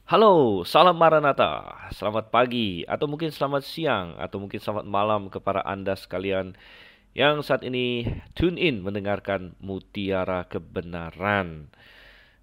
Halo, salam Maranatha. Selamat pagi, atau mungkin selamat siang, atau mungkin selamat malam kepada Anda sekalian yang saat ini tune in mendengarkan Mutiara Kebenaran.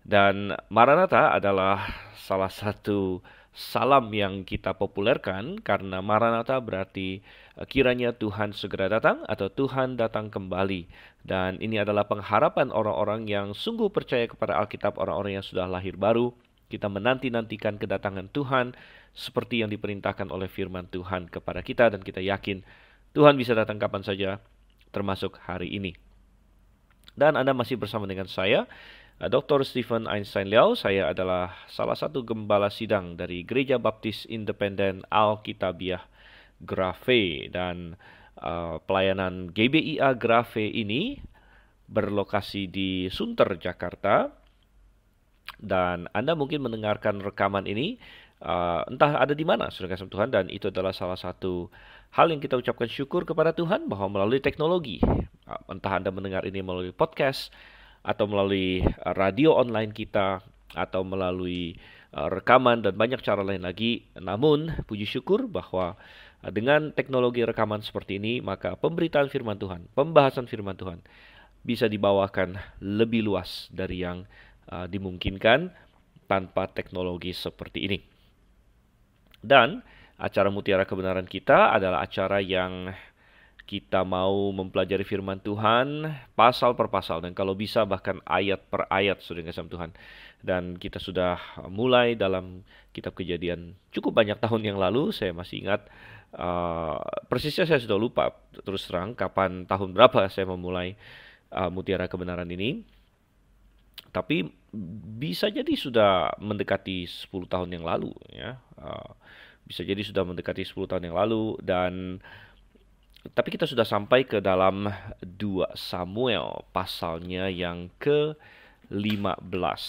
Dan Maranatha adalah salah satu salam yang kita populerkan karena Maranatha berarti kiranya Tuhan segera datang atau Tuhan datang kembali. Dan ini adalah pengharapan orang-orang yang sungguh percaya kepada Alkitab, orang-orang yang sudah lahir baru. Kita menanti-nantikan kedatangan Tuhan seperti yang diperintahkan oleh firman Tuhan kepada kita dan kita yakin Tuhan bisa datang kapan saja termasuk hari ini. Dan Anda masih bersama dengan saya, Dr. Stephen Einstein Liao. Saya adalah salah satu gembala sidang dari Gereja Baptis Independen Alkitabiah Grafe. Dan pelayanan GBIA Grafe ini berlokasi di Sunter, Jakarta. Dan Anda mungkin mendengarkan rekaman ini entah ada di mana, saudara kasih Tuhan, dan itu adalah salah satu hal yang kita ucapkan syukur kepada Tuhan bahwa melalui teknologi, entah Anda mendengar ini melalui podcast atau melalui radio online kita atau melalui rekaman dan banyak cara lain lagi. Namun puji syukur bahwa dengan teknologi rekaman seperti ini, maka pemberitaan firman Tuhan, pembahasan firman Tuhan bisa dibawakan lebih luas dari yang dimungkinkan tanpa teknologi seperti ini. Dan acara Mutiara Kebenaran kita adalah acara yang kita mau mempelajari firman Tuhan pasal per pasal dan kalau bisa bahkan ayat per ayat, saudara kasih Tuhan. Dan kita sudah mulai dalam kitab Kejadian cukup banyak tahun yang lalu. Saya masih ingat persisnya, saya sudah lupa terus terang kapan, tahun berapa saya memulai Mutiara Kebenaran ini. Tapi bisa jadi sudah mendekati 10 tahun yang lalu ya. Bisa jadi sudah mendekati 10 tahun yang lalu dan tapi kita sudah sampai ke dalam 2 Samuel pasalnya yang ke-15.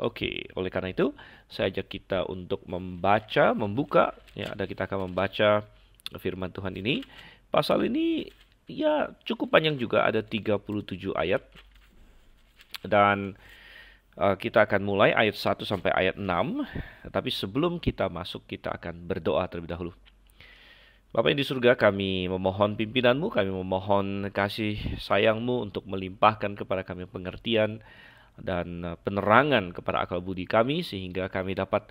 Oke, oleh karena itu saya ajak kita untuk membuka ya, kita akan membaca firman Tuhan ini. Pasal ini ya cukup panjang juga, ada 37 ayat. Dan kita akan mulai ayat 1 sampai ayat 6. Tetapi sebelum kita masuk, kita akan berdoa terlebih dahulu. Bapa yang di surga, kami memohon pimpinan-Mu, kami memohon kasih sayang-Mu untuk melimpahkan kepada kami pengertian dan penerangan kepada akal budi kami, sehingga kami dapat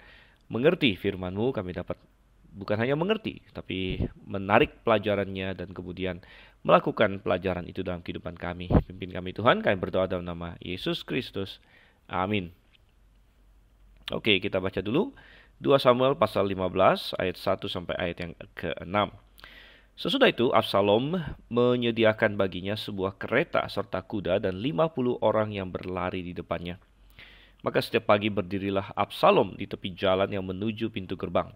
mengerti firman-Mu, kami dapat bukan hanya mengerti, tapi menarik pelajarannya dan kemudian melakukan pelajaran itu dalam kehidupan kami. Pimpin kami Tuhan, kami berdoa dalam nama Yesus Kristus. Amin. Oke, kita baca dulu 2 Samuel pasal 15 ayat 1 sampai ayat yang ke-6. Sesudah itu Absalom menyediakan baginya sebuah kereta serta kuda dan 50 orang yang berlari di depannya. Maka setiap pagi berdirilah Absalom di tepi jalan yang menuju pintu gerbang.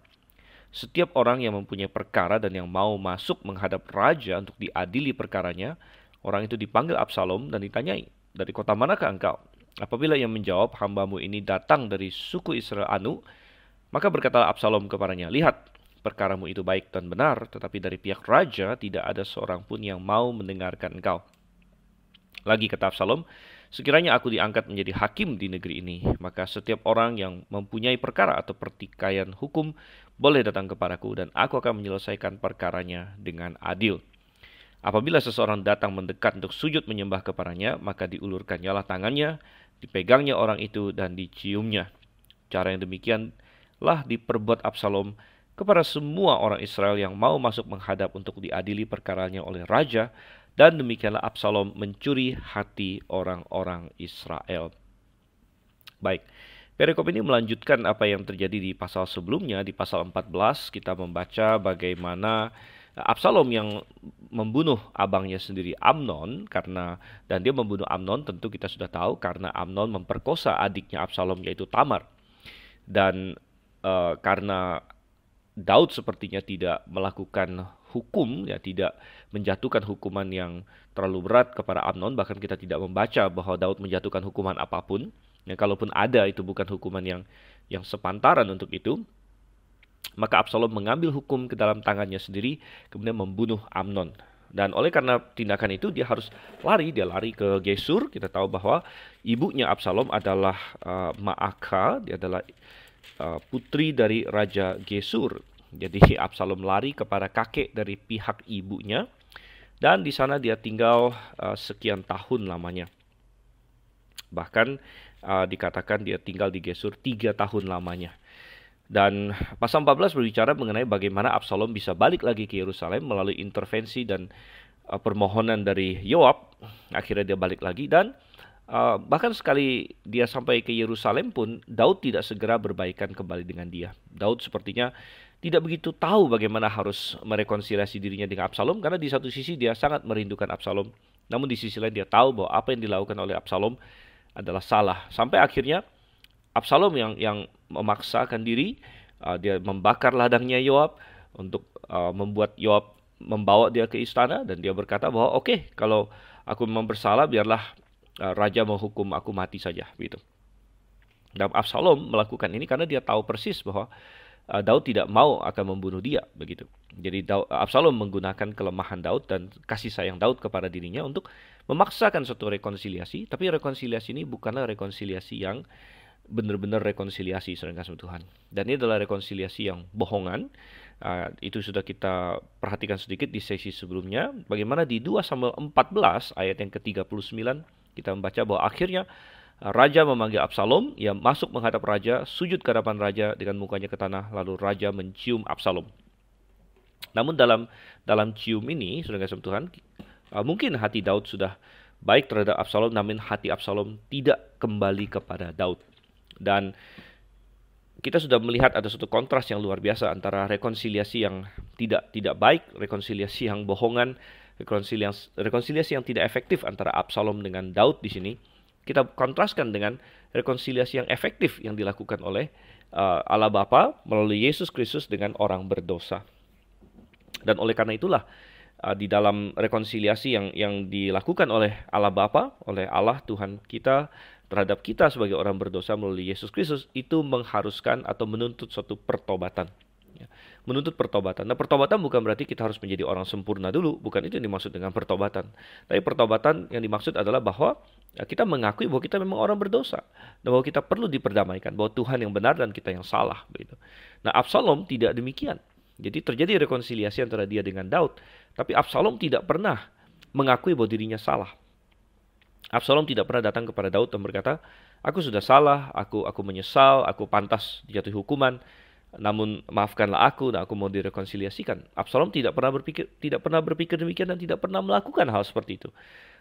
Setiap orang yang mempunyai perkara dan yang mau masuk menghadap raja untuk diadili perkaranya, orang itu dipanggil Absalom dan ditanyai, "Dari kota manakah engkau?" Apabila ia menjawab, "Hambamu ini datang dari suku Israel Anu," maka berkatalah Absalom kepadanya, "Lihat, perkaramu itu baik dan benar, tetapi dari pihak raja tidak ada seorang pun yang mau mendengarkan engkau." Lagi kata Absalom, "Sekiranya aku diangkat menjadi hakim di negeri ini, maka setiap orang yang mempunyai perkara atau pertikaian hukum boleh datang kepadaku dan aku akan menyelesaikan perkaranya dengan adil. Apabila seseorang datang mendekat untuk sujud menyembah kepadanya, maka diulurkannyalah tangannya, dipegangnya orang itu dan diciumnya." Cara yang demikianlah diperbuat Absalom kepada semua orang Israel yang mau masuk menghadap untuk diadili perkaranya oleh raja, dan demikianlah Absalom mencuri hati orang-orang Israel. Baik, perikop ini melanjutkan apa yang terjadi di pasal sebelumnya. Di pasal 14 kita membaca bagaimana Absalom yang membunuh abangnya sendiri Amnon, dan dia membunuh Amnon tentu kita sudah tahu karena Amnon memperkosa adiknya Absalom yaitu Tamar. Dan karena Daud sepertinya tidak melakukan hukum, ya tidak menjatuhkan hukuman yang terlalu berat kepada Amnon, bahkan kita tidak membaca bahwa Daud menjatuhkan hukuman apapun. Ya, kalaupun ada, itu bukan hukuman yang sepantaran untuk itu. Maka Absalom mengambil hukum ke dalam tangannya sendiri, kemudian membunuh Amnon. Dan oleh karena tindakan itu dia harus lari, dia lari ke Gesur. Kita tahu bahwa ibunya Absalom adalah Maakah, dia adalah putri dari Raja Gesur. Jadi Absalom lari kepada kakek dari pihak ibunya, dan di sana dia tinggal sekian tahun lamanya. Bahkan dikatakan dia tinggal di Gesur 3 tahun lamanya. Dan pasal 14 berbicara mengenai bagaimana Absalom bisa balik lagi ke Yerusalem melalui intervensi dan permohonan dari Yoab. Akhirnya dia balik lagi, dan bahkan sekali dia sampai ke Yerusalem pun Daud tidak segera berbaikan kembali dengan dia. Daud sepertinya tidak begitu tahu bagaimana harus merekonsiliasi dirinya dengan Absalom, karena di satu sisi dia sangat merindukan Absalom, namun di sisi lain dia tahu bahwa apa yang dilakukan oleh Absalom adalah salah. Sampai akhirnya Absalom yang memaksakan diri, dia membakar ladangnya Yoab untuk membuat Yoab membawa dia ke istana, dan dia berkata bahwa oke, kalau aku memang bersalah, biarlah raja menghukum aku mati saja, begitu. Dan Absalom melakukan ini karena dia tahu persis bahwa Daud tidak mau akan membunuh dia, begitu. Jadi Absalom menggunakan kelemahan Daud dan kasih sayang Daud kepada dirinya untuk memaksakan suatu rekonsiliasi, tapi rekonsiliasi ini bukanlah rekonsiliasi yang benar-benar rekonsiliasi, saudara kasih Tuhan. Dan ini adalah rekonsiliasi yang bohongan. Itu sudah kita perhatikan sedikit di sesi sebelumnya. Bagaimana di 2 Samuel 14 ayat yang ke-39 kita membaca bahwa akhirnya raja memanggil Absalom, ia masuk menghadap raja, sujud ke hadapan raja dengan mukanya ke tanah, lalu raja mencium Absalom. Namun dalam cium ini, saudara kasih Tuhan, mungkin hati Daud sudah baik terhadap Absalom, namun hati Absalom tidak kembali kepada Daud. Dan kita sudah melihat ada suatu kontras yang luar biasa antara rekonsiliasi yang tidak baik, rekonsiliasi yang bohongan, rekonsiliasi yang tidak efektif antara Absalom dengan Daud di sini. Kita kontraskan dengan rekonsiliasi yang efektif yang dilakukan oleh Allah Bapa melalui Yesus Kristus dengan orang berdosa. Dan oleh karena itulah di dalam rekonsiliasi yang dilakukan oleh Allah Bapa, oleh Allah Tuhan kita terhadap kita sebagai orang berdosa melalui Yesus Kristus, itu mengharuskan atau menuntut suatu pertobatan. Menuntut pertobatan. Nah, pertobatan bukan berarti kita harus menjadi orang sempurna dulu, bukan itu yang dimaksud dengan pertobatan. Tapi pertobatan yang dimaksud adalah bahwa kita mengakui bahwa kita memang orang berdosa, dan bahwa kita perlu diperdamaikan, bahwa Tuhan yang benar dan kita yang salah, begitu. Nah, Absalom tidak demikian. Jadi terjadi rekonsiliasi antara dia dengan Daud, tapi Absalom tidak pernah mengakui bahwa dirinya salah. Absalom tidak pernah datang kepada Daud dan berkata, aku sudah salah, aku menyesal, aku pantas dijatuhi hukuman, namun maafkanlah aku dan aku mau direkonsiliasikan. Absalom tidak pernah berpikir demikian dan tidak pernah melakukan hal seperti itu.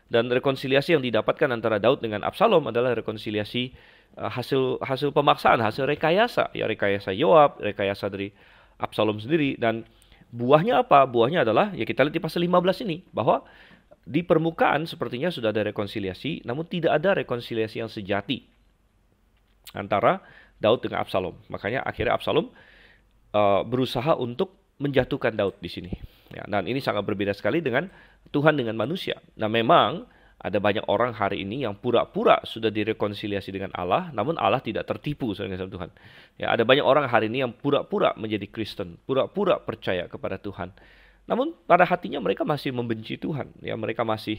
Dan rekonsiliasi yang didapatkan antara Daud dengan Absalom adalah rekonsiliasi hasil pemaksaan, hasil rekayasa. Ya, rekayasa Yoab, rekayasa dari Absalom sendiri. Dan buahnya apa? Buahnya adalah, ya kita lihat di pasal 15 ini, bahwa di permukaan sepertinya sudah ada rekonsiliasi, namun tidak ada rekonsiliasi yang sejati antara Daud dengan Absalom. Makanya akhirnya Absalom berusaha untuk menjatuhkan Daud di sini. Ya, dan ini sangat berbeda sekali dengan Tuhan dengan manusia. Nah, memang ada banyak orang hari ini yang pura-pura sudah direkonsiliasi dengan Allah, namun Allah tidak tertipu sama Tuhan. Ya, ada banyak orang hari ini yang pura-pura menjadi Kristen, pura-pura percaya kepada Tuhan. Namun pada hatinya mereka masih membenci Tuhan. Ya, mereka masih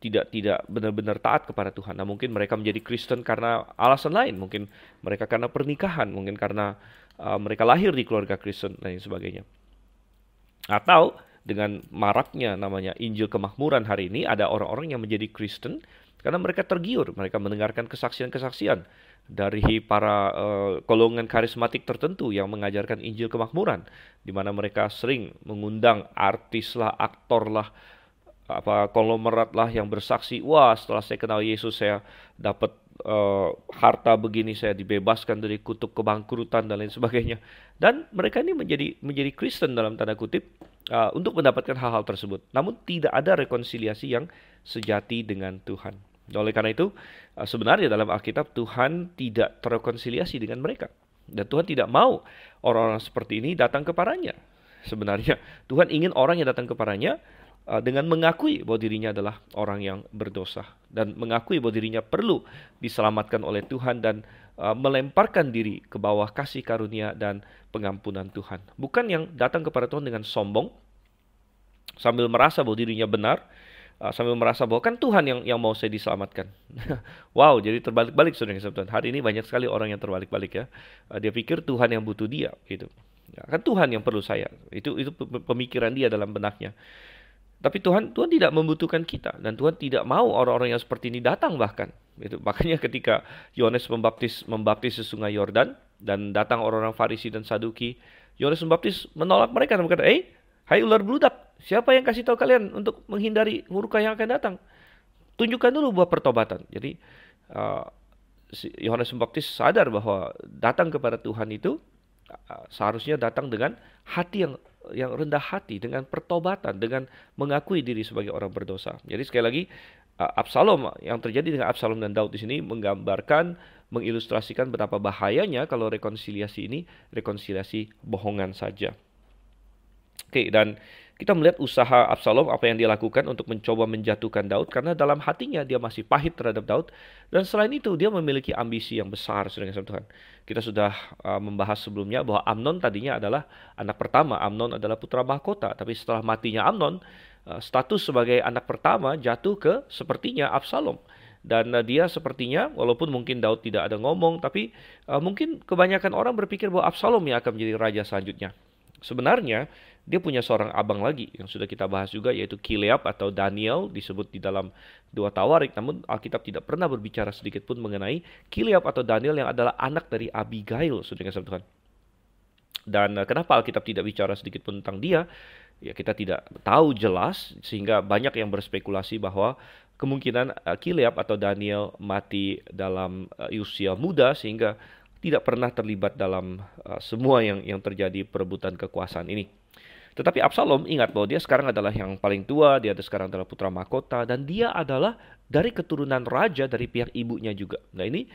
tidak benar-benar taat kepada Tuhan. Nah, mungkin mereka menjadi Kristen karena alasan lain. Mungkin mereka karena pernikahan, mungkin karena mereka lahir di keluarga Kristen dan sebagainya. Atau dengan maraknya namanya Injil Kemakmuran hari ini, ada orang-orang yang menjadi Kristen karena mereka tergiur, mereka mendengarkan kesaksian-kesaksian dari para golongan karismatik tertentu yang mengajarkan Injil Kemakmuran, di mana mereka sering mengundang artis lah, aktor lah, konglomerat lah yang bersaksi, wah setelah saya kenal Yesus saya dapat harta begini, saya dibebaskan dari kutuk kebangkrutan dan lain sebagainya. Dan mereka ini menjadi Kristen dalam tanda kutip untuk mendapatkan hal-hal tersebut. Namun tidak ada rekonsiliasi yang sejati dengan Tuhan. Oleh karena itu, sebenarnya dalam Alkitab Tuhan tidak terrekonsiliasi dengan mereka. Dan Tuhan tidak mau orang-orang seperti ini datang kepadanya. Sebenarnya Tuhan ingin orang yang datang kepadanya dengan mengakui bahwa dirinya adalah orang yang berdosa. Dan mengakui bahwa dirinya perlu diselamatkan oleh Tuhan dan melemparkan diri ke bawah kasih karunia dan pengampunan Tuhan. Bukan yang datang kepada Tuhan dengan sombong, sambil merasa bahwa dirinya benar, sambil merasa bahwa kan Tuhan yang mau saya diselamatkan. Wow, jadi terbalik-balik saudara yang Tuhan. Hari ini banyak sekali orang yang terbalik-balik ya. Dia pikir Tuhan yang butuh dia gitu. Ya, kan Tuhan yang perlu saya. Itu pemikiran dia dalam benaknya. Tapi Tuhan tidak membutuhkan kita, dan Tuhan tidak mau orang-orang yang seperti ini datang bahkan. Itu makanya ketika Yohanes membaptis di Sungai Yordan dan datang orang-orang Farisi dan Saduki, Yohanes Pembaptis menolak mereka dan berkata, hai ular beludak, siapa yang kasih tahu kalian untuk menghindari murka yang akan datang? Tunjukkan dulu buah pertobatan. Jadi Yohanes Pembaptis sadar bahwa datang kepada Tuhan itu seharusnya datang dengan hati yang rendah hati, dengan pertobatan, dengan mengakui diri sebagai orang berdosa. Jadi sekali lagi, Absalom, yang terjadi dengan Absalom dan Daud di sini menggambarkan, mengilustrasikan betapa bahayanya kalau rekonsiliasi ini rekonsiliasi bohongan saja. Oke, dan kita melihat usaha Absalom, apa yang dia lakukan untuk mencoba menjatuhkan Daud, karena dalam hatinya dia masih pahit terhadap Daud, dan selain itu dia memiliki ambisi yang besar, saudara Tuhan. Kita sudah membahas sebelumnya bahwa Amnon tadinya adalah anak pertama, Amnon adalah putra mahkota, tapi setelah matinya Amnon, status sebagai anak pertama jatuh ke sepertinya Absalom. Dan dia sepertinya, walaupun mungkin Daud tidak ada ngomong, tapi mungkin kebanyakan orang berpikir bahwa Absalom yang akan menjadi raja selanjutnya. Sebenarnya, dia punya seorang abang lagi yang sudah kita bahas juga, yaitu Kileab atau Daniel, disebut di dalam 2 Tawarik. Namun Alkitab tidak pernah berbicara sedikit pun mengenai Kileab atau Daniel yang adalah anak dari Abigail, saudara Tuhan. Dan kenapa Alkitab tidak bicara sedikit pun tentang dia? Ya, kita tidak tahu jelas, sehingga banyak yang berspekulasi bahwa kemungkinan Kileab atau Daniel mati dalam usia muda, sehingga tidak pernah terlibat dalam semua yang terjadi perebutan kekuasaan ini. Tetapi Absalom ingat bahwa dia sekarang adalah yang paling tua, dia sekarang adalah putra mahkota, dan dia adalah dari keturunan raja dari pihak ibunya juga. Nah ini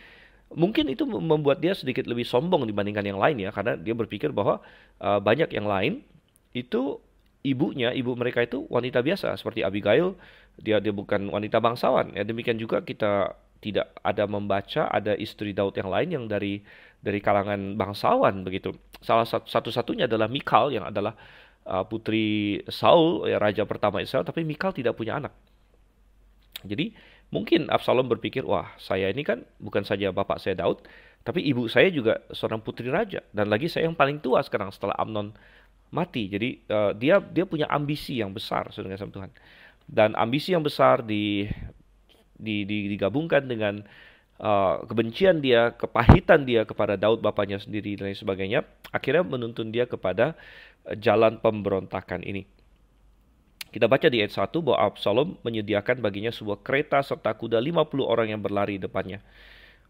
mungkin itu membuat dia sedikit lebih sombong dibandingkan yang lain ya, karena dia berpikir bahwa banyak yang lain itu ibu mereka itu wanita biasa seperti Abigail, dia bukan wanita bangsawan. Ya, demikian juga kita tidak ada membaca ada istri Daud yang lain yang dari kalangan bangsawan begitu. Salah satu-satunya adalah Mikal yang adalah putri Saul, ya, raja pertama Israel, tapi Mikal tidak punya anak. Jadi mungkin Absalom berpikir, wah saya ini kan bukan saja bapak saya Daud, tapi ibu saya juga seorang putri raja, dan lagi saya yang paling tua sekarang setelah Amnon mati. Jadi dia punya ambisi yang besar, saudara Tuhan. Dan ambisi yang besar digabungkan dengan kebencian dia, kepahitan dia kepada Daud bapaknya sendiri dan lain sebagainya, akhirnya menuntun dia kepada jalan pemberontakan ini. Kita baca di ayat 1 bahwa Absalom menyediakan baginya sebuah kereta serta kuda 50 orang yang berlari di depannya.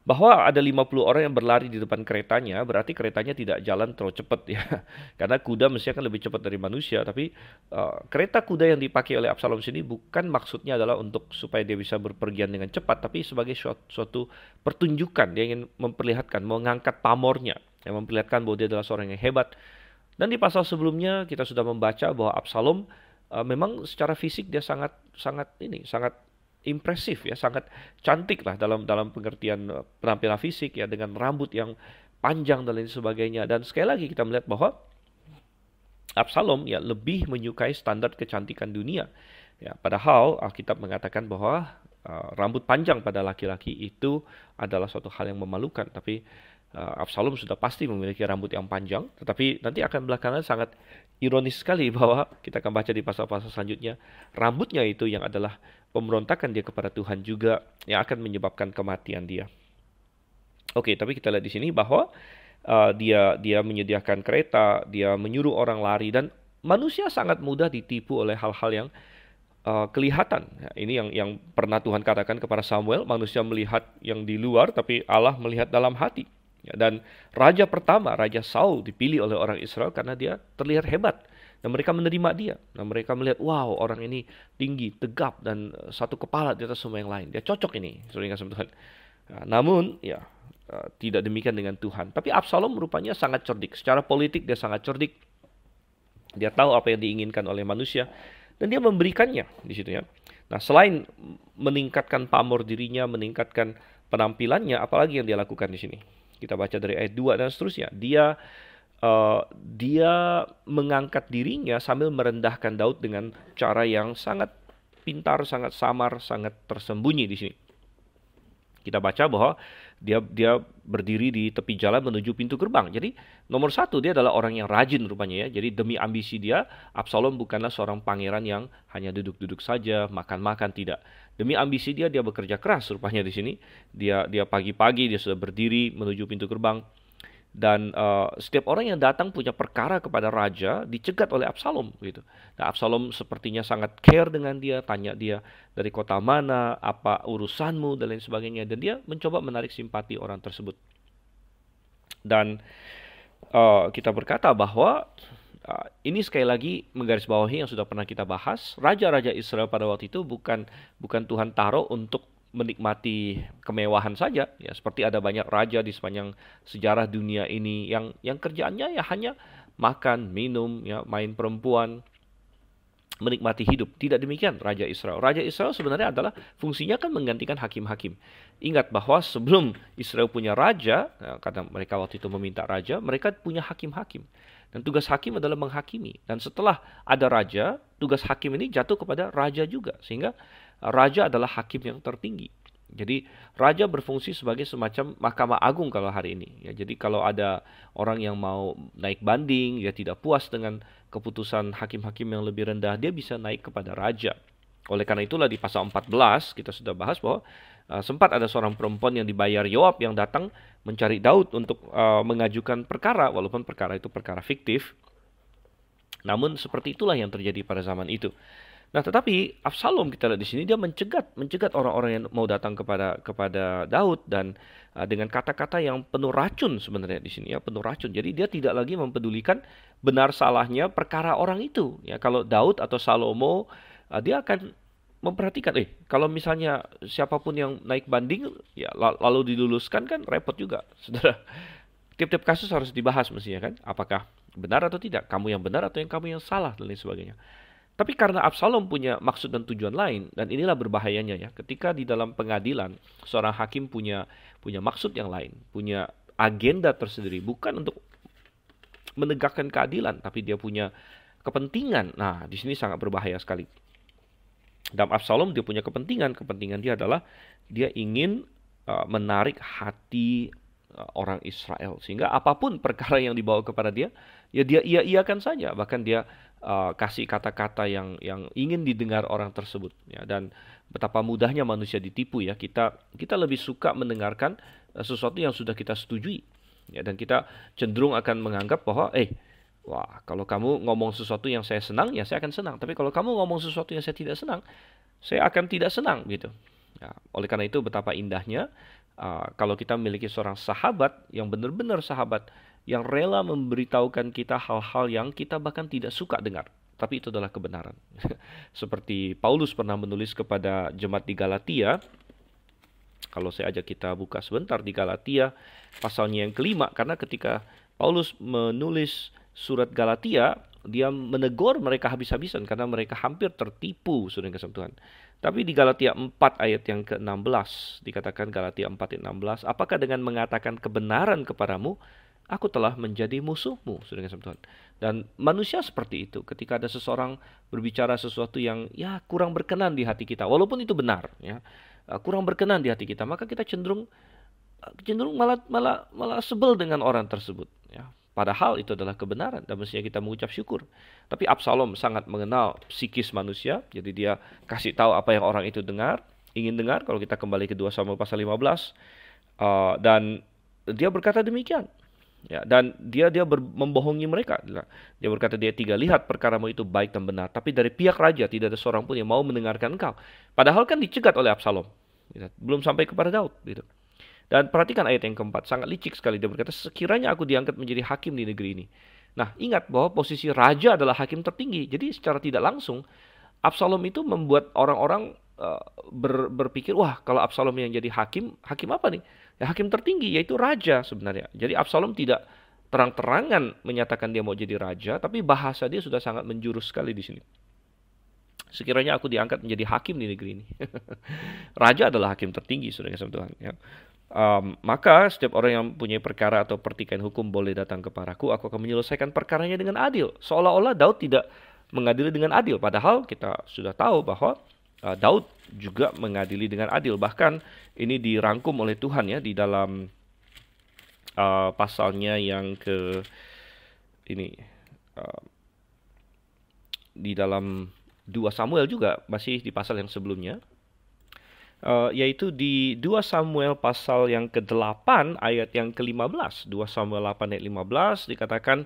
Bahwa ada 50 orang yang berlari di depan keretanya, berarti keretanya tidak jalan terlalu cepat ya. Karena kuda mestinya kan lebih cepat dari manusia, tapi kereta kuda yang dipakai oleh Absalom sini bukan maksudnya adalah untuk supaya dia bisa berpergian dengan cepat, tapi sebagai suatu pertunjukan. Dia ingin memperlihatkan, mengangkat pamornya, yang memperlihatkan bahwa dia adalah seorang yang hebat. Dan di pasal sebelumnya kita sudah membaca bahwa Absalom memang secara fisik dia sangat impresif ya, sangat cantik lah dalam pengertian penampilan fisik ya, dengan rambut yang panjang dan lain sebagainya. Dan sekali lagi kita melihat bahwa Absalom ya lebih menyukai standar kecantikan dunia. Ya, padahal Alkitab mengatakan bahwa rambut panjang pada laki-laki itu adalah suatu hal yang memalukan, tapi Absalom sudah pasti memiliki rambut yang panjang, tetapi nanti akan belakangan sangat ironis sekali bahwa kita akan baca di pasal-pasal selanjutnya, rambutnya itu yang adalah pemberontakan dia kepada Tuhan juga yang akan menyebabkan kematian dia. Oke, tapi kita lihat di sini bahwa dia menyediakan kereta, dia menyuruh orang lari, dan manusia sangat mudah ditipu oleh hal-hal yang kelihatan. Ya, ini yang pernah Tuhan katakan kepada Samuel, manusia melihat yang di luar, tapi Allah melihat dalam hati. Ya, dan raja pertama, Raja Saul, dipilih oleh orang Israel karena dia terlihat hebat. Dan mereka menerima dia. Dan mereka melihat, wow, orang ini tinggi, tegap, dan satu kepala di atas semua yang lain. Dia cocok ini, saudara Tuhan. Namun, ya tidak demikian dengan Tuhan. Tapi Absalom rupanya sangat cerdik. Secara politik dia sangat cerdik. Dia tahu apa yang diinginkan oleh manusia. Dan dia memberikannya di situ ya. Nah, selain meningkatkan pamor dirinya, meningkatkan penampilannya, apalagi yang dia lakukan di sini? Kita baca dari ayat 2 dan seterusnya. Dia mengangkat dirinya sambil merendahkan Daud dengan cara yang sangat pintar, sangat samar, sangat tersembunyi di sini. Kita baca bahwa dia berdiri di tepi jalan menuju pintu gerbang. Jadi nomor satu, dia adalah orang yang rajin rupanya ya. Jadi demi ambisi dia, Absalom bukanlah seorang pangeran yang hanya duduk-duduk saja, makan-makan, tidak. Demi ambisi dia bekerja keras rupanya di sini. Dia pagi-pagi dia sudah berdiri menuju pintu gerbang. Dan setiap orang yang datang punya perkara kepada raja dicegat oleh Absalom gitu. Nah, Absalom sepertinya sangat care dengan dia, tanya dia dari kota mana, apa urusanmu dan lain sebagainya, dan dia mencoba menarik simpati orang tersebut. Dan kita berkata bahwa ini sekali lagi menggarisbawahi yang sudah pernah kita bahas. Raja-raja Israel pada waktu itu bukan Tuhan taruh untuk menikmati kemewahan saja ya, seperti ada banyak raja di sepanjang sejarah dunia ini yang kerjaannya ya hanya makan, minum, ya, main perempuan, menikmati hidup. Tidak demikian Raja Israel. Raja Israel sebenarnya adalah fungsinya kan menggantikan hakim-hakim. Ingat bahwa sebelum Israel punya raja, karena mereka waktu itu meminta raja, mereka punya hakim-hakim. Dan tugas hakim adalah menghakimi. Dan setelah ada raja, tugas hakim ini jatuh kepada raja juga. Sehingga raja adalah hakim yang tertinggi. Jadi raja berfungsi sebagai semacam mahkamah agung kalau hari ini. Ya, jadi kalau ada orang yang mau naik banding, dia tidak puas dengan keputusan hakim-hakim yang lebih rendah, dia bisa naik kepada raja. Oleh karena itulah di pasal 14 kita sudah bahas bahwa sempat ada seorang perempuan yang dibayar Yoab yang datang mencari Daud untuk mengajukan perkara, walaupun perkara itu perkara fiktif. Namun seperti itulah yang terjadi pada zaman itu. Nah, tetapi Absalom kita lihat di sini dia mencegat orang-orang yang mau datang kepada Daud, dan dengan kata-kata yang penuh racun sebenarnya di sini ya, penuh racun. Jadi dia tidak lagi mempedulikan benar salahnya perkara orang itu. Ya, kalau Daud atau Salomo dia akan memperhatikan kalau misalnya siapapun yang naik banding ya lalu diluluskan kan repot juga. Saudara, tiap-tiap kasus harus dibahas mestinya kan, apakah benar atau tidak, kamu yang benar atau yang kamu yang salah dan lain sebagainya. Tapi karena Absalom punya maksud dan tujuan lain, dan inilah berbahayanya ya, ketika di dalam pengadilan seorang hakim punya maksud yang lain, punya agenda tersendiri, bukan untuk menegakkan keadilan, tapi dia punya kepentingan. Nah, di sini sangat berbahaya sekali. Dalam Absalom dia punya kepentingan dia adalah dia ingin menarik hati orang Israel, sehingga apapun perkara yang dibawa kepada dia, ya dia iya-iyakan saja, bahkan dia kasih kata-kata yang ingin didengar orang tersebut ya. Dan betapa mudahnya manusia ditipu ya, kita lebih suka mendengarkan sesuatu yang sudah kita setujui ya, dan kita cenderung akan menganggap bahwa wah, kalau kamu ngomong sesuatu yang saya senang ya saya akan senang, tapi kalau kamu ngomong sesuatu yang saya tidak senang, saya akan tidak senang gitu ya. Oleh karena itu betapa indahnya kalau kita memiliki seorang sahabat yang benar-benar sahabat, yang rela memberitahukan kita hal-hal yang kita bahkan tidak suka dengar, tapi itu adalah kebenaran. Seperti Paulus pernah menulis kepada jemaat di Galatia. Kalau saya ajak kita buka sebentar di Galatia pasalnya yang kelima, karena ketika Paulus menulis surat Galatia, dia menegur mereka habis-habisan karena mereka hampir tertipu, saudara yang kasih Tuhan. Tapi di Galatia 4 ayat yang ke-16 dikatakan, Galatia 4 ayat 16, apakah dengan mengatakan kebenaran kepadamu aku telah menjadi musuhmu, saudara kasih Tuhan. Dan manusia seperti itu, ketika ada seseorang berbicara sesuatu yang ya kurang berkenan di hati kita, walaupun itu benar ya, kurang berkenan di hati kita, maka kita cenderung malah sebel dengan orang tersebut ya. Padahal itu adalah kebenaran dan mestinya kita mengucap syukur. Tapi Absalom sangat mengenal psikis manusia, jadi dia kasih tahu apa yang orang itu ingin dengar. Kalau kita kembali ke 2 Samuel pasal 15, dan dia berkata demikian. Ya, dan dia membohongi mereka. Dia berkata, dia lihat perkaramu itu baik dan benar, tapi dari pihak raja tidak ada seorang pun yang mau mendengarkan engkau. Padahal kan dicegat oleh Absalom, belum sampai kepada Daud gitu. Dan perhatikan ayat yang keempat, sangat licik sekali. Dia berkata, sekiranya aku diangkat menjadi hakim di negeri ini. Nah, ingat bahwa posisi raja adalah hakim tertinggi. Jadi secara tidak langsung, Absalom itu membuat orang-orang berpikir, wah, kalau Absalom yang jadi hakim apa nih? Ya, hakim tertinggi, yaitu raja sebenarnya. Jadi Absalom tidak terang-terangan menyatakan dia mau jadi raja, tapi bahasa dia sudah sangat menjurus sekali di sini. Sekiranya aku diangkat menjadi hakim di negeri ini. Raja adalah hakim tertinggi, saudara Tuhan. Ya. Maka setiap orang yang punya perkara atau pertikaian hukum boleh datang kepadaku, aku akan menyelesaikan perkaranya dengan adil. Seolah-olah Daud tidak mengadili dengan adil, padahal kita sudah tahu bahwa Daud juga mengadili dengan adil. Bahkan ini dirangkum oleh Tuhan ya di dalam pasalnya yang ke ini uh, di dalam 2 Samuel juga, masih di pasal yang sebelumnya, yaitu di 2 Samuel pasal yang ke-8 ayat yang ke-15. 2 Samuel 8 ayat 15 dikatakan,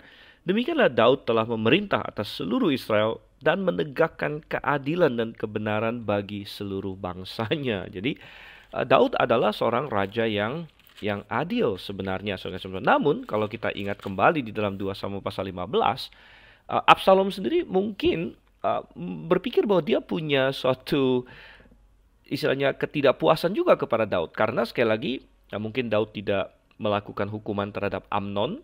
demikianlah Daud telah memerintah atas seluruh Israel dan menegakkan keadilan dan kebenaran bagi seluruh bangsanya. Jadi Daud adalah seorang raja yang adil sebenarnya. Namun kalau kita ingat kembali di dalam 2 Samuel pasal 15, Absalom sendiri mungkin berpikir bahwa dia punya suatu istilahnya ketidakpuasan juga kepada Daud. Karena sekali lagi, mungkin Daud tidak melakukan hukuman terhadap Amnon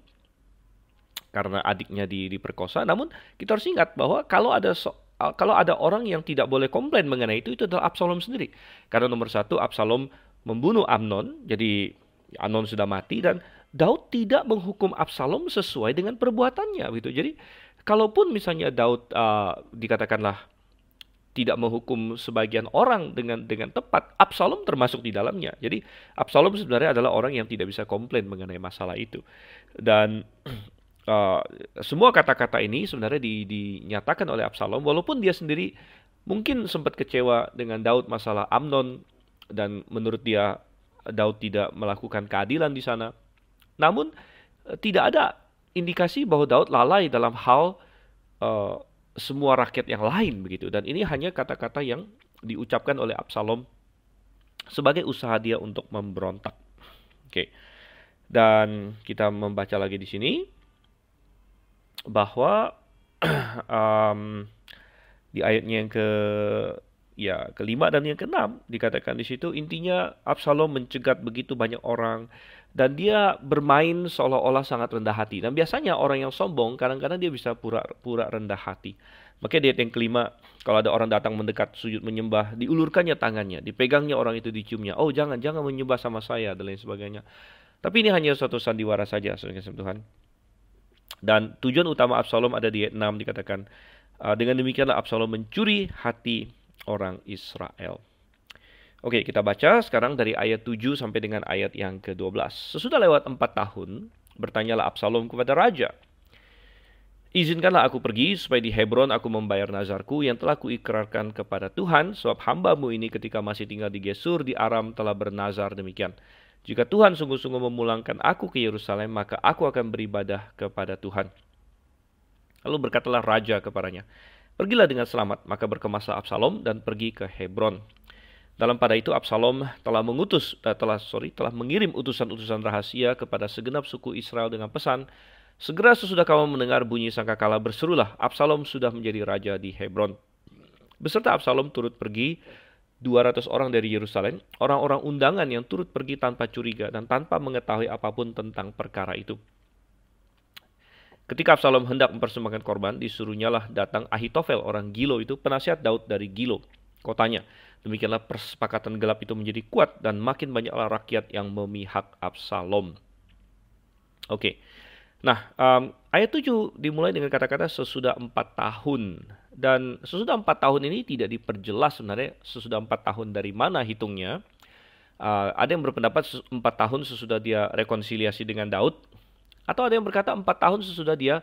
karena adiknya diperkosa. Namun kita harus ingat bahwa kalau ada orang yang tidak boleh komplain mengenai itu adalah Absalom sendiri. Karena nomor satu, Absalom membunuh Amnon, jadi Amnon sudah mati, dan Daud tidak menghukum Absalom sesuai dengan perbuatannya. Gitu. Jadi kalaupun misalnya Daud dikatakanlah tidak menghukum sebagian orang dengan tepat, Absalom termasuk di dalamnya. Jadi Absalom sebenarnya adalah orang yang tidak bisa komplain mengenai masalah itu. Dan semua kata-kata ini sebenarnya dinyatakan oleh Absalom, walaupun dia sendiri mungkin sempat kecewa dengan Daud masalah Amnon, dan menurut dia Daud tidak melakukan keadilan di sana. Namun tidak ada indikasi bahwa Daud lalai dalam hal semua rakyat yang lain begitu. Dan ini hanya kata-kata yang diucapkan oleh Absalom sebagai usaha dia untuk memberontak. Oke. Dan kita membaca lagi di sini bahwa di ayatnya yang kelima dan yang keenam dikatakan di situ, intinya Absalom mencegat begitu banyak orang dan dia bermain seolah-olah sangat rendah hati. Dan biasanya orang yang sombong kadang-kadang dia bisa pura-pura rendah hati. Makanya di ayat yang kelima, kalau ada orang datang mendekat sujud menyembah, diulurkannya tangannya, dipegangnya orang itu, diciumnya. Oh, jangan menyembah sama saya dan lain sebagainya. Tapi ini hanya suatu sandiwara saja, saudara Tuhan. Dan tujuan utama Absalom ada di ayat 6 dikatakan, dengan demikianlah Absalom mencuri hati orang Israel. Oke, kita baca sekarang dari ayat 7 sampai dengan ayat yang ke-12. Sesudah lewat 4 tahun, bertanyalah Absalom kepada raja, izinkanlah aku pergi supaya di Hebron aku membayar nazarku yang telah kuikrarkan kepada Tuhan, sebab hambamu ini ketika masih tinggal di Gesur di Aram telah bernazar demikian. Jika Tuhan sungguh-sungguh memulangkan aku ke Yerusalem, maka aku akan beribadah kepada Tuhan. Lalu berkatalah raja kepadanya, pergilah dengan selamat. Maka berkemaslah Absalom dan pergi ke Hebron. Dalam pada itu Absalom telah mengirim utusan-utusan rahasia kepada segenap suku Israel dengan pesan, segera sesudah kamu mendengar bunyi sangkakala, berserulah, Absalom sudah menjadi raja di Hebron. Beserta Absalom turut pergi 200 orang dari Yerusalem, orang-orang undangan yang turut pergi tanpa curiga dan tanpa mengetahui apapun tentang perkara itu. Ketika Absalom hendak mempersembahkan korban, disuruhnyalah datang Ahitofel orang Gilo itu, penasihat Daud dari Gilo, kotanya. Demikianlah persepakatan gelap itu menjadi kuat dan makin banyaklah rakyat yang memihak Absalom. Oke. Nah, ayat 7 dimulai dengan kata-kata sesudah 4 tahun. Dan sesudah 4 tahun ini tidak diperjelas sebenarnya sesudah 4 tahun dari mana hitungnya. Ada yang berpendapat 4 tahun sesudah dia rekonsiliasi dengan Daud. Atau ada yang berkata 4 tahun sesudah dia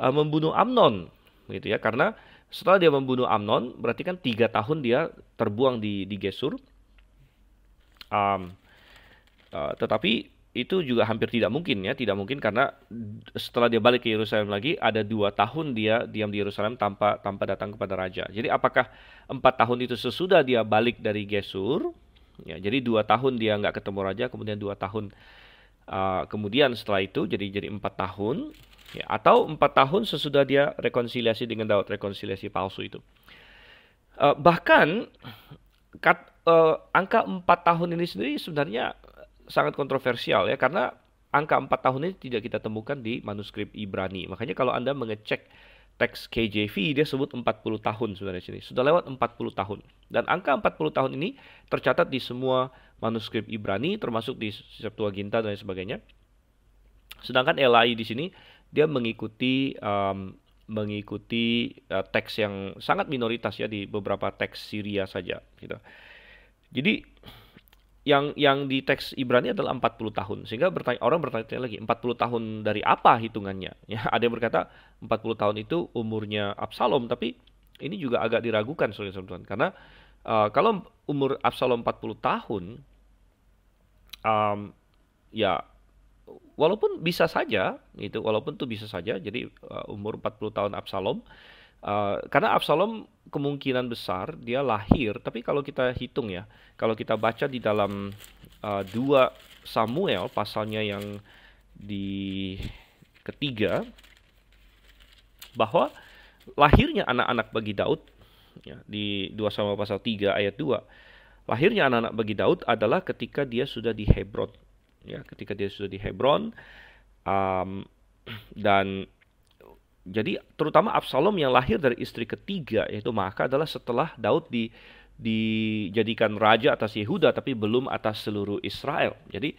membunuh Amnon. Gitu ya, karena setelah dia membunuh Amnon, berarti kan 3 tahun dia terbuang di Gesur. Tetapi itu juga hampir tidak mungkin ya, tidak mungkin karena setelah dia balik ke Yerusalem lagi, ada 2 tahun dia diam di Yerusalem tanpa datang kepada raja. Jadi apakah 4 tahun itu sesudah dia balik dari Gesur? Ya, jadi 2 tahun dia nggak ketemu raja, kemudian 2 tahun kemudian setelah itu jadi 4 tahun. Ya, atau 4 tahun sesudah dia rekonsiliasi dengan Daud, rekonsiliasi palsu itu. Bahkan angka 4 tahun ini sendiri sebenarnya sangat kontroversial ya, karena angka 4 tahun ini tidak kita temukan di manuskrip Ibrani. Makanya kalau Anda mengecek teks KJV, dia sebut 40 tahun sebenarnya sini. Sudah lewat 40 tahun. Dan angka 40 tahun ini tercatat di semua manuskrip Ibrani, termasuk di Septuaginta dan sebagainya. Sedangkan Elai di sini dia mengikuti mengikuti teks yang sangat minoritas ya di beberapa teks Syria saja gitu. Jadi yang di teks Ibrani adalah 40 tahun. Sehingga orang bertanya lagi, 40 tahun dari apa hitungannya? Ya, ada yang berkata 40 tahun itu umurnya Absalom, tapi ini juga agak diragukan saudara-saudara, karena kalau umur Absalom 40 tahun, ya walaupun bisa saja gitu, walaupun tuh bisa saja. Jadi umur 40 tahun Absalom, karena Absalom kemungkinan besar dia lahir, tapi kalau kita hitung ya, kalau kita baca di dalam 2 Samuel pasalnya yang di ketiga, bahwa lahirnya anak-anak bagi Daud ya, di 2 Samuel pasal 3 ayat 2, lahirnya anak-anak bagi Daud adalah ketika dia sudah di Hebron. Ya, ketika dia sudah di Hebron, dan jadi terutama Absalom yang lahir dari istri ketiga yaitu Maaka adalah setelah Daud dijadikan raja atas Yehuda, tapi belum atas seluruh Israel. Jadi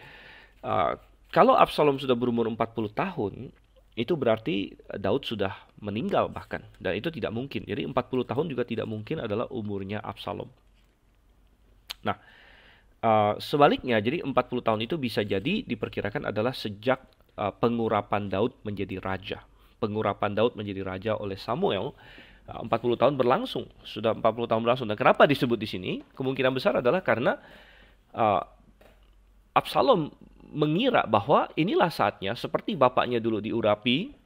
kalau Absalom sudah berumur 40 tahun, itu berarti Daud sudah meninggal bahkan, dan itu tidak mungkin. Jadi 40 tahun juga tidak mungkin adalah umurnya Absalom. Nah, sebaliknya, jadi 40 tahun itu bisa jadi diperkirakan adalah sejak pengurapan Daud menjadi raja. Pengurapan Daud menjadi raja oleh Samuel, 40 tahun berlangsung. Sudah 40 tahun berlangsung. Dan kenapa disebut di sini? Kemungkinan besar adalah karena Absalom mengira bahwa inilah saatnya, seperti bapaknya dulu diurapi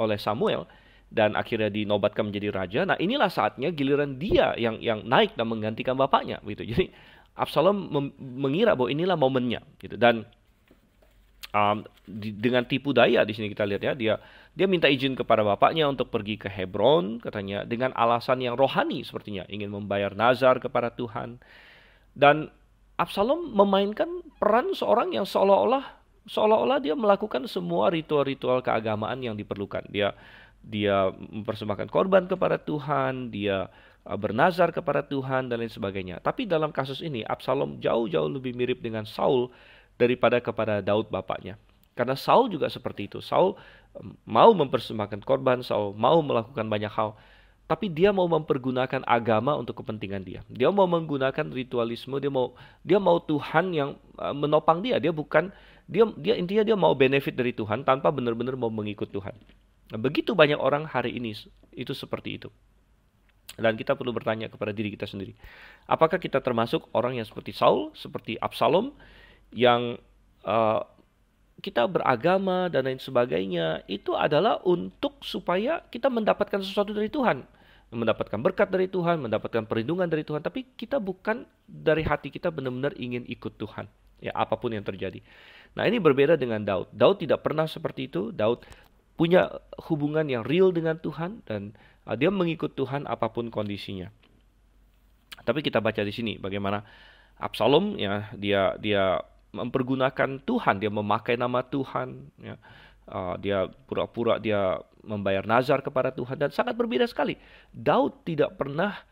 oleh Samuel dan akhirnya dinobatkan menjadi raja. Nah, inilah saatnya giliran dia yang naik dan menggantikan bapaknya gitu. Jadi Absalom mengira bahwa inilah momennya gitu. Dan dengan tipu daya di sini kita lihat ya, dia minta izin kepada bapaknya untuk pergi ke Hebron, katanya dengan alasan yang rohani sepertinya, ingin membayar nazar kepada Tuhan. Dan Absalom memainkan peran seorang yang seolah-olah dia melakukan semua ritual-ritual keagamaan yang diperlukan. Dia mempersembahkan korban kepada Tuhan, dia bernazar kepada Tuhan dan lain sebagainya. Tapi dalam kasus ini Absalom jauh-jauh lebih mirip dengan Saul daripada kepada Daud bapaknya. Karena Saul juga seperti itu. Saul mau mempersembahkan korban, Saul mau melakukan banyak hal, tapi dia mau mempergunakan agama untuk kepentingan dia. Dia mau menggunakan ritualisme, dia mau Tuhan yang menopang dia. Intinya dia mau benefit dari Tuhan tanpa benar-benar mau mengikut Tuhan. Nah, begitu banyak orang hari ini itu seperti itu. Dan kita perlu bertanya kepada diri kita sendiri. Apakah kita termasuk orang yang seperti Saul, seperti Absalom, yang kita beragama dan lain sebagainya, itu adalah untuk supaya kita mendapatkan sesuatu dari Tuhan. Mendapatkan berkat dari Tuhan, mendapatkan perlindungan dari Tuhan. Tapi kita bukan dari hati kita benar-benar ingin ikut Tuhan. Ya, apapun yang terjadi. Nah, ini berbeda dengan Daud. Daud tidak pernah seperti itu. Daud punya hubungan yang real dengan Tuhan dan dia mengikut Tuhan apapun kondisinya. Tapi kita baca di sini bagaimana Absalom ya, dia mempergunakan Tuhan, dia memakai nama Tuhan ya. Dia pura-pura dia membayar nazar kepada Tuhan, dan sangat berbeda sekali. Daud tidak pernah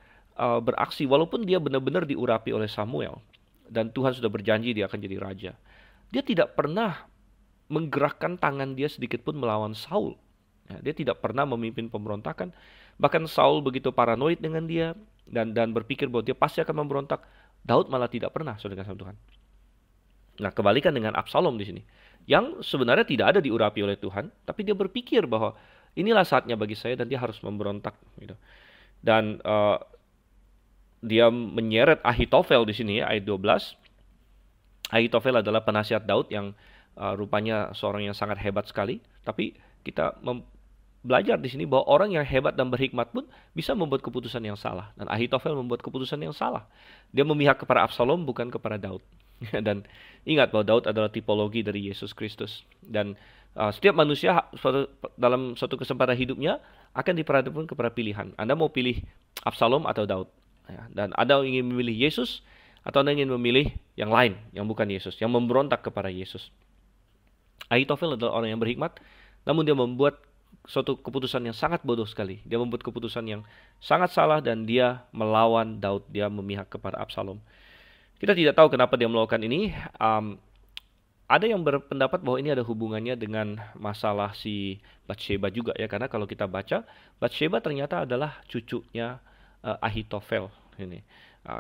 beraksi walaupun dia benar-benar diurapi oleh Samuel dan Tuhan sudah berjanji dia akan jadi raja. Dia tidak pernah menggerakkan tangan dia sedikit pun melawan Saul. Ya, dia tidak pernah memimpin pemberontakan. Bahkan Saul begitu paranoid dengan dia dan berpikir bahwa dia pasti akan memberontak. Daud malah tidak pernah, saudara sama Tuhan. Nah, kebalikan dengan Absalom di sini, yang sebenarnya tidak ada diurapi oleh Tuhan, tapi dia berpikir bahwa inilah saatnya bagi saya dan dia harus memberontak. Gitu. Dan dia menyeret Ahitofel di sini ya, ayat 12. Ahitofel adalah penasihat Daud yang rupanya seorang yang sangat hebat sekali. Tapi kita belajar di sini bahwa orang yang hebat dan berhikmat pun bisa membuat keputusan yang salah. Dan Ahitofel membuat keputusan yang salah. Dia memihak kepada Absalom bukan kepada Daud. Dan ingat bahwa Daud adalah tipologi dari Yesus Kristus. Dan setiap manusia dalam suatu kesempatan hidupnya akan diperhadapkan kepada pilihan. Anda mau pilih Absalom atau Daud. Dan Anda ingin memilih Yesus atau Anda ingin memilih yang lain, yang bukan Yesus, yang memberontak kepada Yesus. Ahitofel adalah orang yang berhikmat, namun dia membuat suatu keputusan yang sangat bodoh sekali. Dia membuat keputusan yang sangat salah dan dia melawan Daud. Dia memihak kepada Absalom. Kita tidak tahu kenapa dia melakukan ini. ada yang berpendapat bahwa ini ada hubungannya dengan masalah si Batsheba juga ya, karena kalau kita baca, Batsheba ternyata adalah cucunya Ahitofel ini.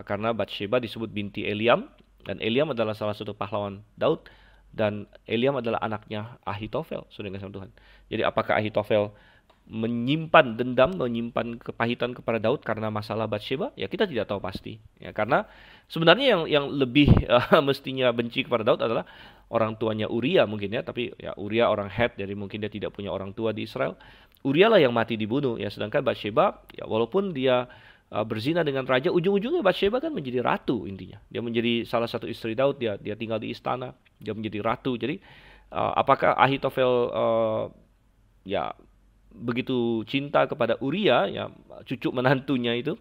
Karena Batsheba disebut binti Eliam, dan Eliam adalah salah satu pahlawan Daud, dan Eliam adalah anaknya Ahitofel, saudara yang kasih Tuhan. Jadi apakah Ahitofel menyimpan dendam, menyimpan kepahitan kepada Daud karena masalah Batsheba? Ya kita tidak tahu pasti. Ya karena sebenarnya yang lebih mestinya benci kepada Daud adalah orang tuanya Uria mungkin ya, tapi ya Uria orang Het, jadi mungkin dia tidak punya orang tua di Israel. Uria lah yang mati dibunuh ya, sedangkan Batsheba ya walaupun dia berzina dengan raja, ujung-ujungnya Batsheba kan menjadi ratu intinya. Dia menjadi salah satu istri Daud, dia tinggal di istana, dia menjadi ratu. Jadi apakah Ahitofel ya begitu cinta kepada Uria ya, cucu menantunya itu,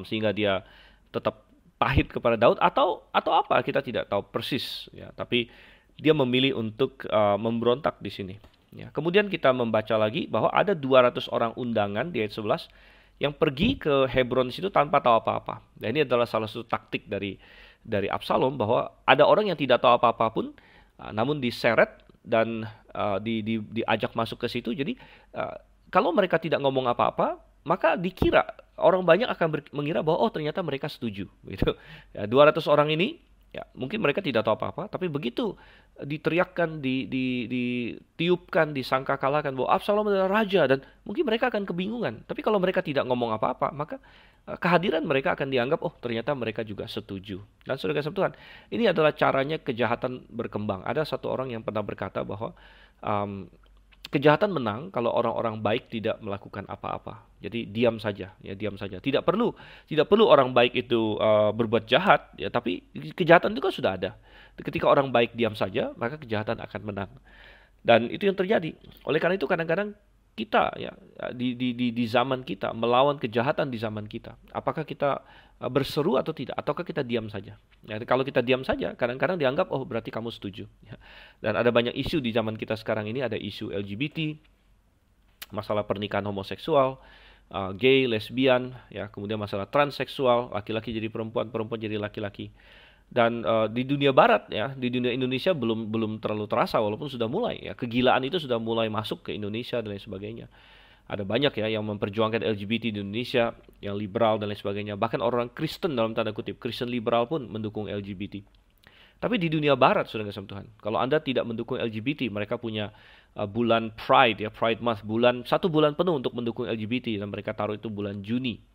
sehingga dia tetap pahit kepada Daud, atau apa kita tidak tahu persis ya, tapi dia memilih untuk memberontak di sini ya. Kemudian kita membaca lagi bahwa ada 200 orang undangan di ayat 11 yang pergi ke Hebron situ tanpa tahu apa-apa. Dan ini adalah salah satu taktik dari Absalom, bahwa ada orang yang tidak tahu apa-apa pun, namun diseret dan diajak masuk ke situ. Jadi kalau mereka tidak ngomong apa-apa, maka dikira orang banyak akan mengira bahwa oh ternyata mereka setuju gitu. Ya, 200 orang ini ya mungkin mereka tidak tahu apa-apa, tapi begitu diteriakkan, ditiupkan, disangkakalakan bahwa Absalom adalah raja, dan mungkin mereka akan kebingungan. Tapi kalau mereka tidak ngomong apa-apa, maka kehadiran mereka akan dianggap oh ternyata mereka juga setuju. Dan saudara kasih Tuhan, ini adalah caranya kejahatan berkembang. Ada satu orang yang pernah berkata bahwa kejahatan menang kalau orang-orang baik tidak melakukan apa-apa. Jadi diam saja, ya diam saja. Tidak perlu orang baik itu berbuat jahat, ya, tapi kejahatan itu kan sudah ada. Ketika orang baik diam saja, maka kejahatan akan menang. Dan itu yang terjadi. Oleh karena itu kadang-kadang kita ya di zaman kita melawan kejahatan di zaman kita. Apakah kita berseru atau tidak? Ataukah kita diam saja? Ya, kalau kita diam saja, kadang-kadang dianggap oh berarti kamu setuju. Ya. Dan ada banyak isu di zaman kita sekarang ini. Ada isu LGBT, masalah pernikahan homoseksual, gay, lesbian, ya, kemudian masalah transseksual, laki-laki jadi perempuan, perempuan jadi laki-laki. Dan di dunia barat ya, di dunia Indonesia belum terlalu terasa, walaupun sudah mulai ya, kegilaan itu sudah mulai masuk ke Indonesia dan lain sebagainya. Ada banyak ya yang memperjuangkan LGBT di Indonesia, yang liberal dan lain sebagainya. Bahkan orang Kristen dalam tanda kutip, Kristen liberal pun mendukung LGBT. Tapi di dunia barat, saudara kasih Tuhan, kalau Anda tidak mendukung LGBT, mereka punya bulan Pride ya, Pride Month, satu bulan penuh untuk mendukung LGBT, dan mereka taruh itu bulan Juni.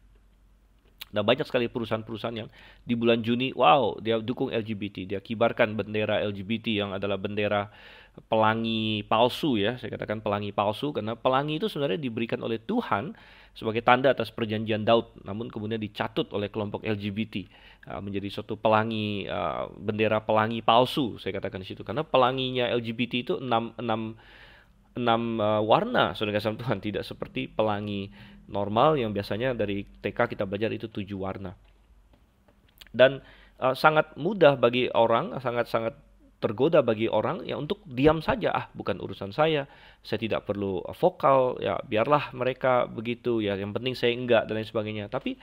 Nah, banyak sekali perusahaan-perusahaan yang di bulan Juni, wow, dia dukung LGBT. Dia kibarkan bendera LGBT yang adalah bendera pelangi palsu ya. Saya katakan pelangi palsu karena pelangi itu sebenarnya diberikan oleh Tuhan sebagai tanda atas perjanjian Daud. Namun kemudian dicatut oleh kelompok LGBT menjadi suatu pelangi, bendera pelangi palsu. Saya katakan di situ. Karena pelanginya LGBT itu enam warna, saudara kasih Tuhan, tidak seperti pelangi normal yang biasanya dari TK kita belajar itu 7 warna. Dan sangat mudah bagi orang, sangat tergoda bagi orang ya untuk diam saja, bukan urusan saya tidak perlu vokal, ya biarlah mereka begitu, ya yang penting saya enggak, dan lain sebagainya. Tapi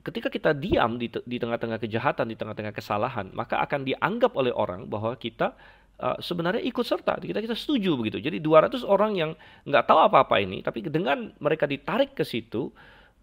ketika kita diam di tengah-tengah kejahatan, di tengah-tengah kesalahan, maka akan dianggap oleh orang bahwa kita sebenarnya ikut serta, kita setuju begitu. Jadi 200 orang yang nggak tahu apa-apa ini, tapi dengan mereka ditarik ke situ,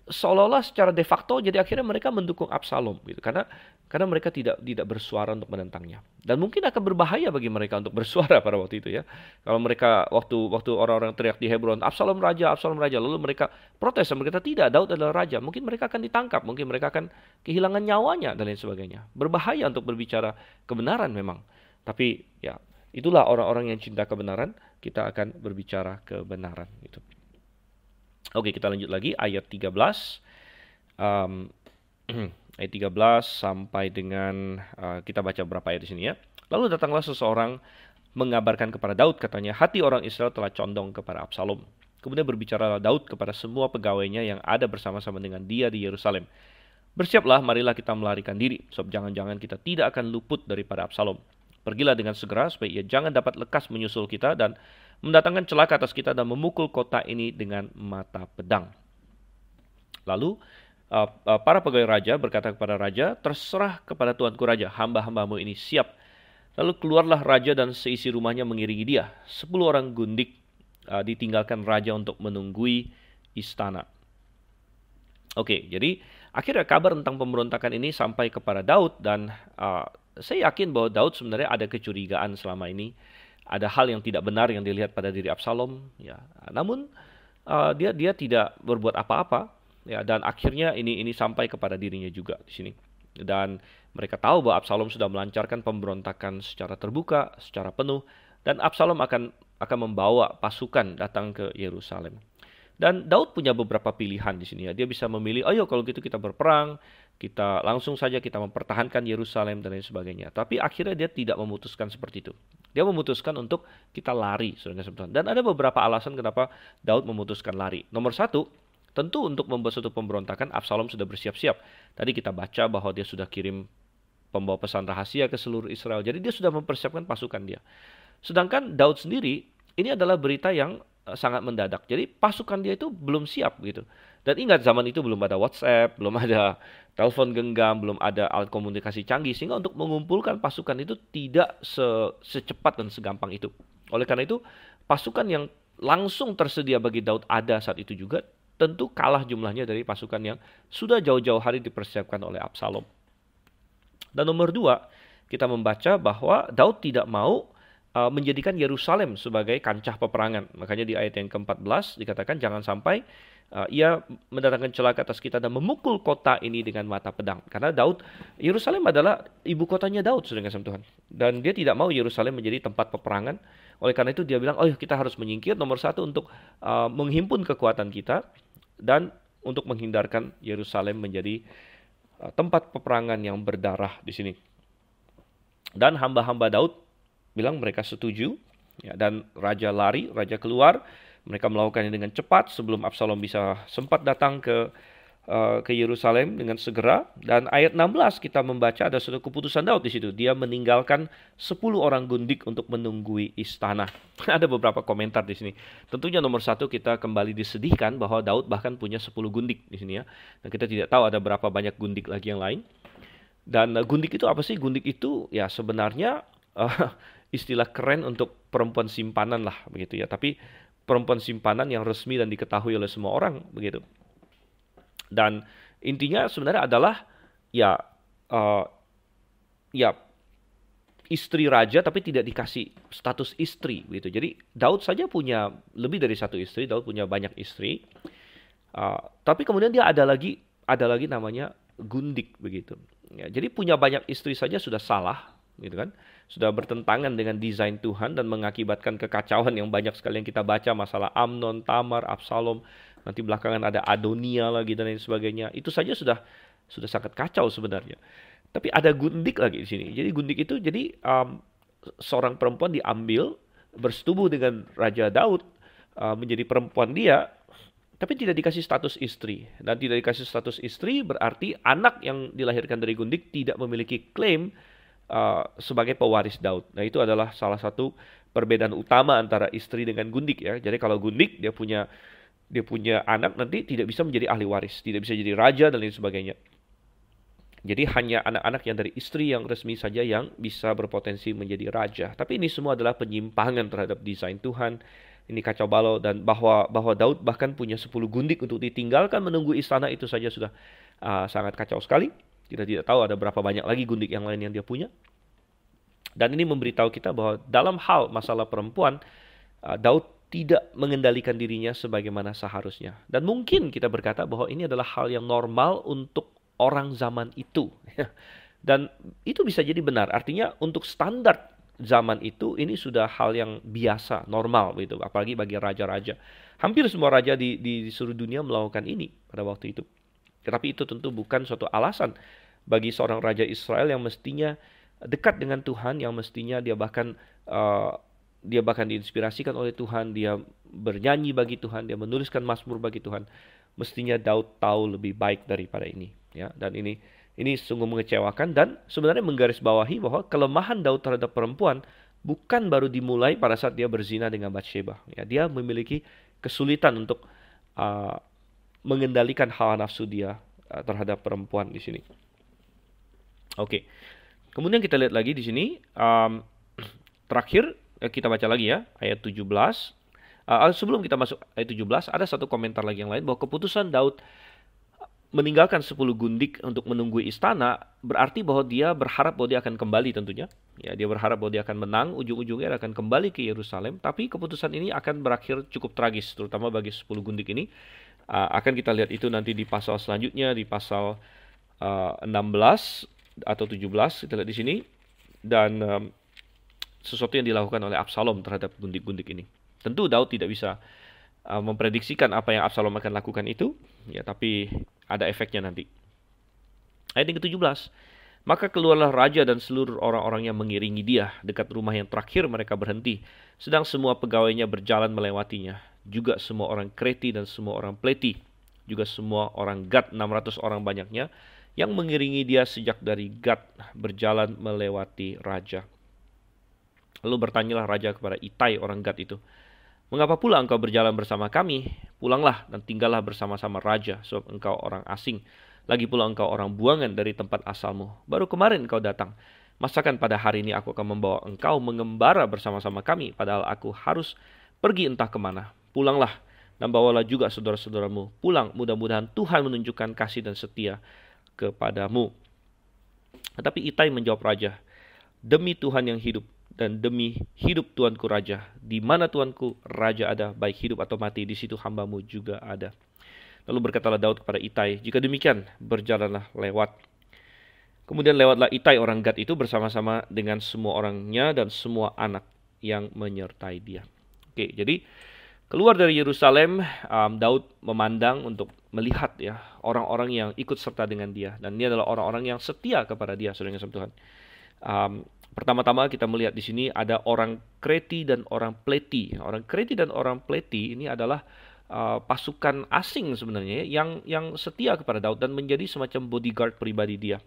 seolah-olah secara de facto, jadi akhirnya mereka mendukung Absalom gitu. Karena mereka tidak bersuara untuk menentangnya. Dan mungkin akan berbahaya bagi mereka untuk bersuara pada waktu itu ya. Kalau mereka waktu orang-orang teriak di Hebron, Absalom raja, lalu mereka protes dan berkata tidak, Daud adalah raja, mungkin mereka akan ditangkap, mungkin mereka akan kehilangan nyawanya dan lain sebagainya. Berbahaya untuk berbicara kebenaran memang. Tapi ya, itulah orang-orang yang cinta kebenaran, kita akan berbicara kebenaran gitu. Oke, kita lanjut lagi ayat 13. Ayat 13 sampai dengan kita baca berapa ayat di sini ya. Lalu datanglah seseorang mengabarkan kepada Daud, katanya, hati orang Israel telah condong kepada Absalom. Kemudian berbicaralah Daud kepada semua pegawainya yang ada bersama-sama dengan dia di Yerusalem. Bersiaplah, marilah kita melarikan diri, sebab jangan-jangan kita tidak akan luput daripada Absalom. Pergilah dengan segera supaya ia jangan dapat lekas menyusul kita dan mendatangkan celaka atas kita dan memukul kota ini dengan mata pedang. Lalu para pegawai raja berkata kepada raja, terserah kepada tuanku raja, hamba-hambamu ini siap Lalu keluarlah raja dan seisi rumahnya mengiringi dia. 10 orang gundik ditinggalkan raja untuk menunggui istana. Oke, jadi akhirnya kabar tentang pemberontakan ini sampai kepada Daud dan saya yakin bahwa Daud sebenarnya ada kecurigaan selama ini. Ada hal yang tidak benar yang dilihat pada diri Absalom, ya. Namun dia tidak berbuat apa-apa, ya. Dan akhirnya ini sampai kepada dirinya juga di sini. Dan mereka tahu bahwa Absalom sudah melancarkan pemberontakan secara terbuka, secara penuh, dan Absalom akan membawa pasukan datang ke Yerusalem. Dan Daud punya beberapa pilihan di sini ya. Dia bisa memilih, ayo kalau gitu kita berperang, kita langsung saja kita mempertahankan Yerusalem dan lain sebagainya. Tapi akhirnya dia tidak memutuskan seperti itu. Dia memutuskan untuk kita lari, saudara-saudara. Dan ada beberapa alasan kenapa Daud memutuskan lari. Nomor satu, tentu untuk membuat suatu pemberontakan, Absalom sudah bersiap-siap. Tadi kita baca bahwa dia sudah kirim pembawa pesan rahasia ke seluruh Israel. Jadi dia sudah mempersiapkan pasukan dia. Sedangkan Daud sendiri, ini adalah berita yang sangat mendadak. Jadi pasukan dia itu belum siap gitu. Dan ingat zaman itu belum ada WhatsApp, belum ada telepon genggam, belum ada alat komunikasi canggih. Sehingga untuk mengumpulkan pasukan itu tidak secepat dan segampang itu. Oleh karena itu, pasukan yang langsung tersedia bagi Daud ada saat itu juga tentu kalah jumlahnya dari pasukan yang sudah jauh-jauh hari dipersiapkan oleh Absalom. Dan nomor dua, kita membaca bahwa Daud tidak mau menjadikan Yerusalem sebagai kancah peperangan. Makanya di ayat yang ke-14 dikatakan jangan sampai ia mendatangkan celaka atas kita dan memukul kota ini dengan mata pedang. Karena Yerusalem adalah ibu kotanya Daud, saudara kasih Tuhan. Dan dia tidak mau Yerusalem menjadi tempat peperangan. Oleh karena itu dia bilang, oh kita harus menyingkir nomor satu untuk menghimpun kekuatan kita dan untuk menghindarkan Yerusalem menjadi tempat peperangan yang berdarah di sini. Dan hamba-hamba Daud bilang mereka setuju, ya, dan raja lari, raja keluar, mereka melakukannya dengan cepat sebelum Absalom bisa sempat datang ke Yerusalem dengan segera. Dan ayat 16 kita membaca ada suatu keputusan Daud di situ. Dia meninggalkan 10 orang gundik untuk menunggui istana. Ada beberapa komentar di sini. Tentunya nomor satu kita kembali disedihkan bahwa Daud bahkan punya 10 gundik di sini ya. Dan kita tidak tahu ada berapa banyak gundik lagi yang lain. Dan gundik itu apa sih? Gundik itu ya sebenarnya istilah keren untuk perempuan simpanan lah begitu ya. Tapi perempuan simpanan yang resmi dan diketahui oleh semua orang begitu. Dan intinya sebenarnya adalah ya istri raja tapi tidak dikasih status istri begitu. Jadi Daud saja punya lebih dari satu istri, Daud punya banyak istri. Tapi kemudian dia ada lagi namanya gundik begitu. Ya, jadi punya banyak istri saja sudah salah gitu kan. Sudah bertentangan dengan desain Tuhan dan mengakibatkan kekacauan yang banyak sekali yang kita baca, masalah Amnon, Tamar, Absalom, nanti belakangan ada Adonia lagi dan lain sebagainya. Itu saja sudah sangat kacau sebenarnya. Tapi ada gundik lagi di sini. Jadi gundik itu seorang perempuan diambil bersetubuh dengan Raja Daud menjadi perempuan dia, tapi tidak dikasih status istri. Dan tidak dikasih status istri berarti anak yang dilahirkan dari gundik tidak memiliki klaim sebagai pewaris Daud. Nah, itu adalah salah satu perbedaan utama antara istri dengan gundik ya. Jadi kalau gundik dia punya anak nanti tidak bisa menjadi ahli waris, tidak bisa jadi raja dan lain sebagainya. Jadi hanya anak-anak yang dari istri yang resmi saja yang bisa berpotensi menjadi raja. Tapi ini semua adalah penyimpangan terhadap desain Tuhan. Ini kacau balau dan bahwa Daud bahkan punya 10 gundik untuk ditinggalkan menunggu istana itu saja sudah sangat kacau sekali. Kita tidak tahu ada berapa banyak lagi gundik yang lain yang dia punya. Dan ini memberitahu kita bahwa dalam hal masalah perempuan, Daud tidak mengendalikan dirinya sebagaimana seharusnya. Dan mungkin kita berkata bahwa ini adalah hal yang normal untuk orang zaman itu. Dan itu bisa jadi benar. Artinya untuk standar zaman itu ini sudah hal yang biasa, normal gitu. Apalagi bagi raja-raja. Hampir semua raja di seluruh dunia melakukan ini pada waktu itu. Tetapi itu tentu bukan suatu alasan bagi seorang raja Israel yang mestinya dekat dengan Tuhan, yang mestinya dia bahkan diinspirasikan oleh Tuhan, dia bernyanyi bagi Tuhan, dia menuliskan mazmur bagi Tuhan. Mestinya Daud tahu lebih baik daripada ini, ya. Dan ini sungguh mengecewakan dan sebenarnya menggarisbawahi bahwa kelemahan Daud terhadap perempuan bukan baru dimulai pada saat dia berzina dengan Batsheba. Ya, dia memiliki kesulitan untuk mengendalikan hawa nafsu dia terhadap perempuan di sini. Oke. Kemudian kita lihat lagi di sini, terakhir kita baca lagi ya, ayat 17. Sebelum kita masuk ayat 17, ada satu komentar lagi yang lain bahwa keputusan Daud meninggalkan 10 gundik untuk menunggu istana berarti bahwa dia berharap bahwa dia akan kembali tentunya. Ya, dia berharap bahwa dia akan menang, ujung-ujungnya dia akan kembali ke Yerusalem, tapi keputusan ini akan berakhir cukup tragis terutama bagi 10 gundik ini. Akan kita lihat itu nanti di pasal selanjutnya, di pasal 16 atau 17 kita lihat di sini, dan sesuatu yang dilakukan oleh Absalom terhadap gundik-gundik ini. Tentu Daud tidak bisa memprediksikan apa yang Absalom akan lakukan itu, ya, tapi ada efeknya nanti. Ayat yang ke-17. Maka keluarlah raja dan seluruh orang-orang yang mengiringi dia dekat rumah yang terakhir mereka berhenti, sedang semua pegawainya berjalan melewatinya, juga semua orang Kreti dan semua orang Pleti, juga semua orang Gad, 600 orang banyaknya, yang mengiringi dia sejak dari Gad berjalan melewati raja. Lalu bertanyalah raja kepada Itai orang Gad itu, "Mengapa pula engkau berjalan bersama kami? Pulanglah dan tinggallah bersama-sama raja, sebab engkau orang asing. Lagi pula engkau orang buangan dari tempat asalmu. Baru kemarin engkau datang. Masakan pada hari ini aku akan membawa engkau mengembara bersama-sama kami, padahal aku harus pergi entah kemana. Pulanglah dan bawalah juga saudara-saudaramu. Pulang, mudah-mudahan Tuhan menunjukkan kasih dan setia kepadamu." Tetapi Itai menjawab raja, "Demi Tuhan yang hidup, dan demi hidup Tuanku Raja, di mana Tuanku Raja ada, baik hidup atau mati, di situ hambamu juga ada." Lalu berkatalah Daud kepada Itai, "Jika demikian, berjalanlah lewat." Kemudian lewatlah Itai orang Gad itu bersama-sama dengan semua orangnya dan semua anak yang menyertai dia. Oke, jadi keluar dari Yerusalem, Daud memandang untuk melihat ya orang-orang yang ikut serta dengan dia, dan ini adalah orang-orang yang setia kepada dia, saudara yang Tuhan. Pertama-tama kita melihat di sini ada orang Kreti dan orang Pleti. Orang Kreti dan orang Pleti ini adalah pasukan asing sebenarnya yang setia kepada Daud dan menjadi semacam bodyguard pribadi dia.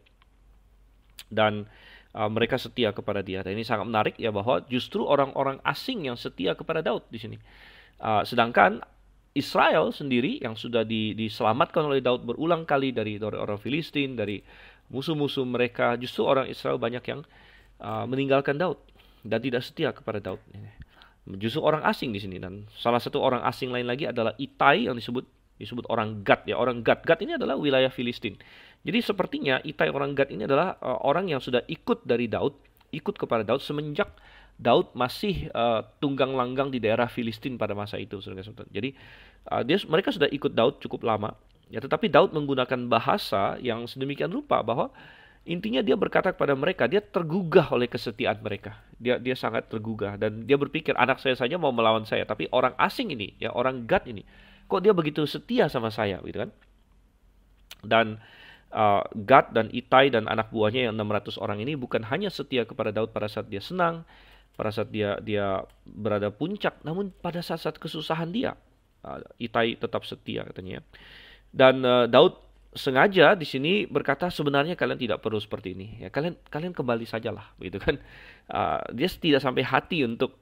Dan mereka setia kepada dia. Dan ini sangat menarik ya bahwa justru orang-orang asing yang setia kepada Daud di sini. Sedangkan Israel sendiri yang sudah diselamatkan oleh Daud berulang kali dari orang Filistin, dari musuh-musuh mereka, justru orang Israel banyak yang meninggalkan Daud dan tidak setia kepada Daud. Justru orang asing di sini, dan salah satu orang asing lain lagi adalah Itai yang disebut orang Gad ya. Orang Gad ini adalah wilayah Filistin. Jadi sepertinya Itai orang Gad ini adalah orang yang sudah ikut dari Daud, ikut kepada Daud semenjak Daud masih tunggang langgang di daerah Filistin pada masa itu. Jadi mereka sudah ikut Daud cukup lama. Ya, tetapi Daud menggunakan bahasa yang sedemikian rupa bahwa intinya dia berkata kepada mereka, dia tergugah oleh kesetiaan mereka. Dia sangat tergugah dan dia berpikir, anak saya saja mau melawan saya, tapi orang asing ini, ya orang Gad ini, kok dia begitu setia sama saya, gitu kan? Dan Gad dan Itai dan anak buahnya yang 600 orang ini bukan hanya setia kepada Daud pada saat dia senang, pada saat dia berada puncak, namun pada saat-saat kesusahan dia, Itai tetap setia katanya. Dan Daud sengaja di sini berkata, sebenarnya kalian tidak perlu seperti ini. Ya, kalian kembali sajalah, begitu kan? Dia tidak sampai hati untuk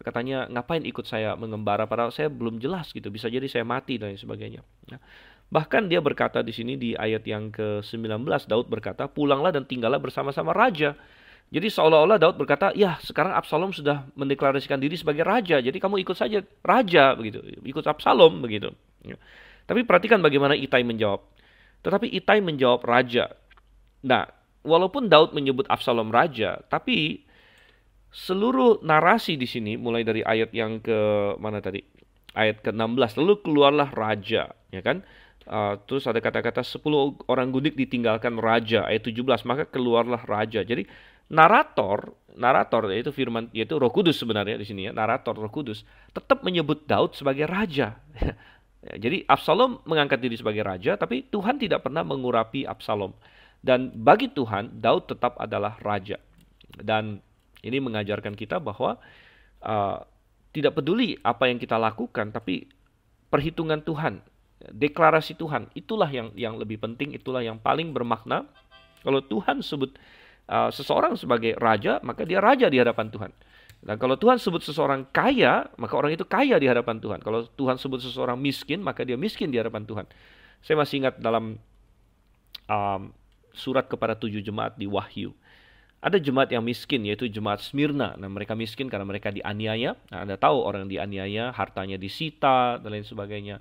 katanya ngapain ikut saya mengembara padahal saya belum jelas gitu. Bisa jadi saya mati dan sebagainya. Ya. Bahkan dia berkata di sini di ayat yang ke-19, Daud berkata, "Pulanglah dan tinggallah bersama-sama raja." Jadi seolah-olah Daud berkata, ya sekarang Absalom sudah mendeklarasikan diri sebagai raja, jadi kamu ikut saja raja begitu, ikut Absalom begitu. Ya. Tapi perhatikan bagaimana Itai menjawab. Tetapi Itai menjawab raja. Nah, walaupun Daud menyebut Absalom raja, tapi seluruh narasi di sini mulai dari ayat yang ke mana tadi? Ayat ke-16, lalu keluarlah raja, ya kan? Terus ada kata-kata 10 orang gundik ditinggalkan raja, ayat 17, maka keluarlah raja. Jadi narator yaitu firman, yaitu Roh Kudus sebenarnya di sini ya, narator Roh Kudus tetap menyebut Daud sebagai raja. Ya, jadi Absalom mengangkat diri sebagai raja, tapi Tuhan tidak pernah mengurapi Absalom. Dan bagi Tuhan, Daud tetap adalah raja. Dan ini mengajarkan kita bahwa tidak peduli apa yang kita lakukan, tapi perhitungan Tuhan, deklarasi Tuhan, itulah yang lebih penting, itulah yang paling bermakna. Kalau Tuhan sebut seseorang sebagai raja, maka dia raja di hadapan Tuhan. Dan kalau Tuhan sebut seseorang kaya, maka orang itu kaya di hadapan Tuhan. Kalau Tuhan sebut seseorang miskin, maka dia miskin di hadapan Tuhan. Saya masih ingat dalam surat kepada 7 jemaat di Wahyu. Ada jemaat yang miskin, yaitu jemaat Smyrna. Nah, mereka miskin karena mereka dianiaya. Nah, Anda tahu orang yang dianiaya, hartanya disita, dan lain sebagainya.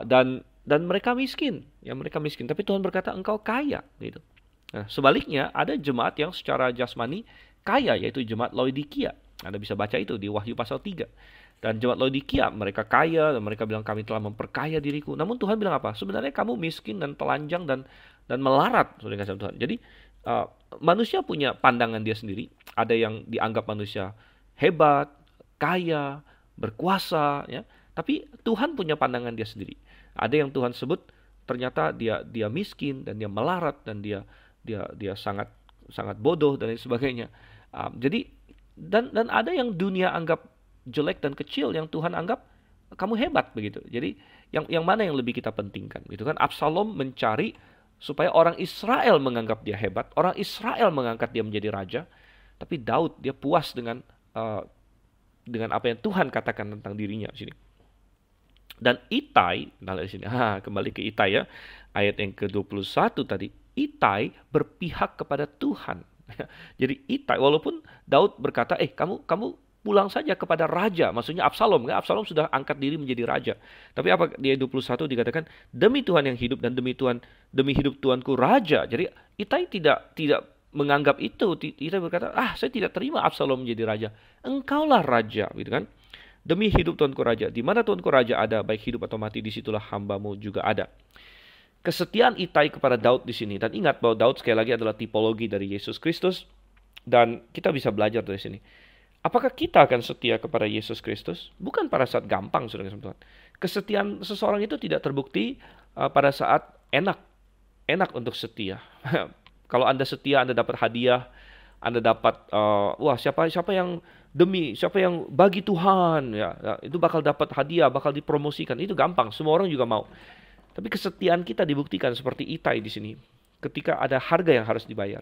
Dan mereka miskin, ya mereka miskin. Tapi Tuhan berkata, engkau kaya, gitu. Nah, sebaliknya, ada jemaat yang secara jasmani kaya, yaitu jemaat Laodikia. Anda bisa baca itu di Wahyu pasal 3. Dan jemaat Laodikia, mereka kaya, dan mereka bilang, kami telah memperkaya diriku. Namun Tuhan bilang apa? Sebenarnya kamu miskin dan telanjang dan melarat, saudara kasih Tuhan. Jadi, manusia punya pandangan dia sendiri. Ada yang dianggap manusia hebat, kaya, berkuasa, ya. Tapi Tuhan punya pandangan dia sendiri. Ada yang Tuhan sebut ternyata dia miskin dan dia melarat dan dia sangat sangat bodoh dan lain sebagainya. Jadi dan ada yang dunia anggap jelek dan kecil, yang Tuhan anggap kamu hebat begitu. Jadi yang mana yang lebih kita pentingkan gitu kan? Absalom mencari supaya orang Israel menganggap dia hebat, orang Israel mengangkat dia menjadi raja. Tapi Daud dia puas dengan apa yang Tuhan katakan tentang dirinya di sini. Dan Itai, nah di sini, kembali ke Itai ya, ayat yang ke-21 tadi, Itai berpihak kepada Tuhan. Jadi Itai, walaupun Daud berkata, kamu pulang saja kepada raja, maksudnya Absalom, kan? Absalom sudah angkat diri menjadi raja. Tapi apa di ayat 21 dikatakan, demi Tuhan yang hidup dan demi hidup Tuanku raja. Jadi Itai tidak menganggap itu. Itai berkata, saya tidak terima Absalom menjadi raja. Engkaulah raja, gitu kan? Demi hidup Tuanku raja. Di mana Tuanku raja ada, baik hidup atau mati, disitulah hambamu juga ada. Kesetiaan Itai kepada Daud di sini. Dan ingat bahwa Daud sekali lagi adalah tipologi dari Yesus Kristus. Dan kita bisa belajar dari sini. Apakah kita akan setia kepada Yesus Kristus? Bukan pada saat gampang, saudara Tuhan. Kesetiaan seseorang itu tidak terbukti pada saat enak untuk setia. Kalau Anda setia, Anda dapat hadiah, Anda dapat siapa yang bagi Tuhan, ya itu bakal dapat hadiah, bakal dipromosikan. Itu gampang, semua orang juga mau. Tapi kesetiaan kita dibuktikan seperti Itai di sini. Ketika ada harga yang harus dibayar,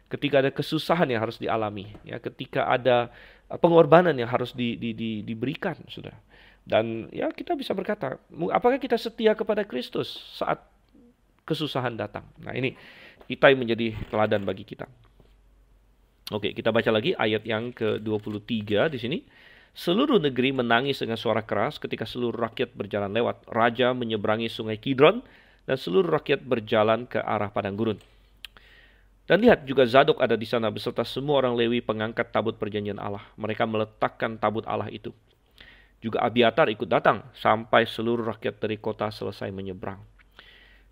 ketika ada kesusahan yang harus dialami, ya ketika ada pengorbanan yang harus diberikan, sudah. Dan ya kita bisa berkata, apakah kita setia kepada Kristus saat kesusahan datang? Nah, ini Itai menjadi teladan bagi kita. Oke, kita baca lagi ayat yang ke-23 di sini. Seluruh negeri menangis dengan suara keras ketika seluruh rakyat berjalan lewat. Raja menyeberangi sungai Kidron dan seluruh rakyat berjalan ke arah padang gurun. Dan lihat juga Zadok ada di sana beserta semua orang Lewi pengangkat tabut perjanjian Allah. Mereka meletakkan tabut Allah itu. Juga Abiatar ikut datang sampai seluruh rakyat dari kota selesai menyeberang.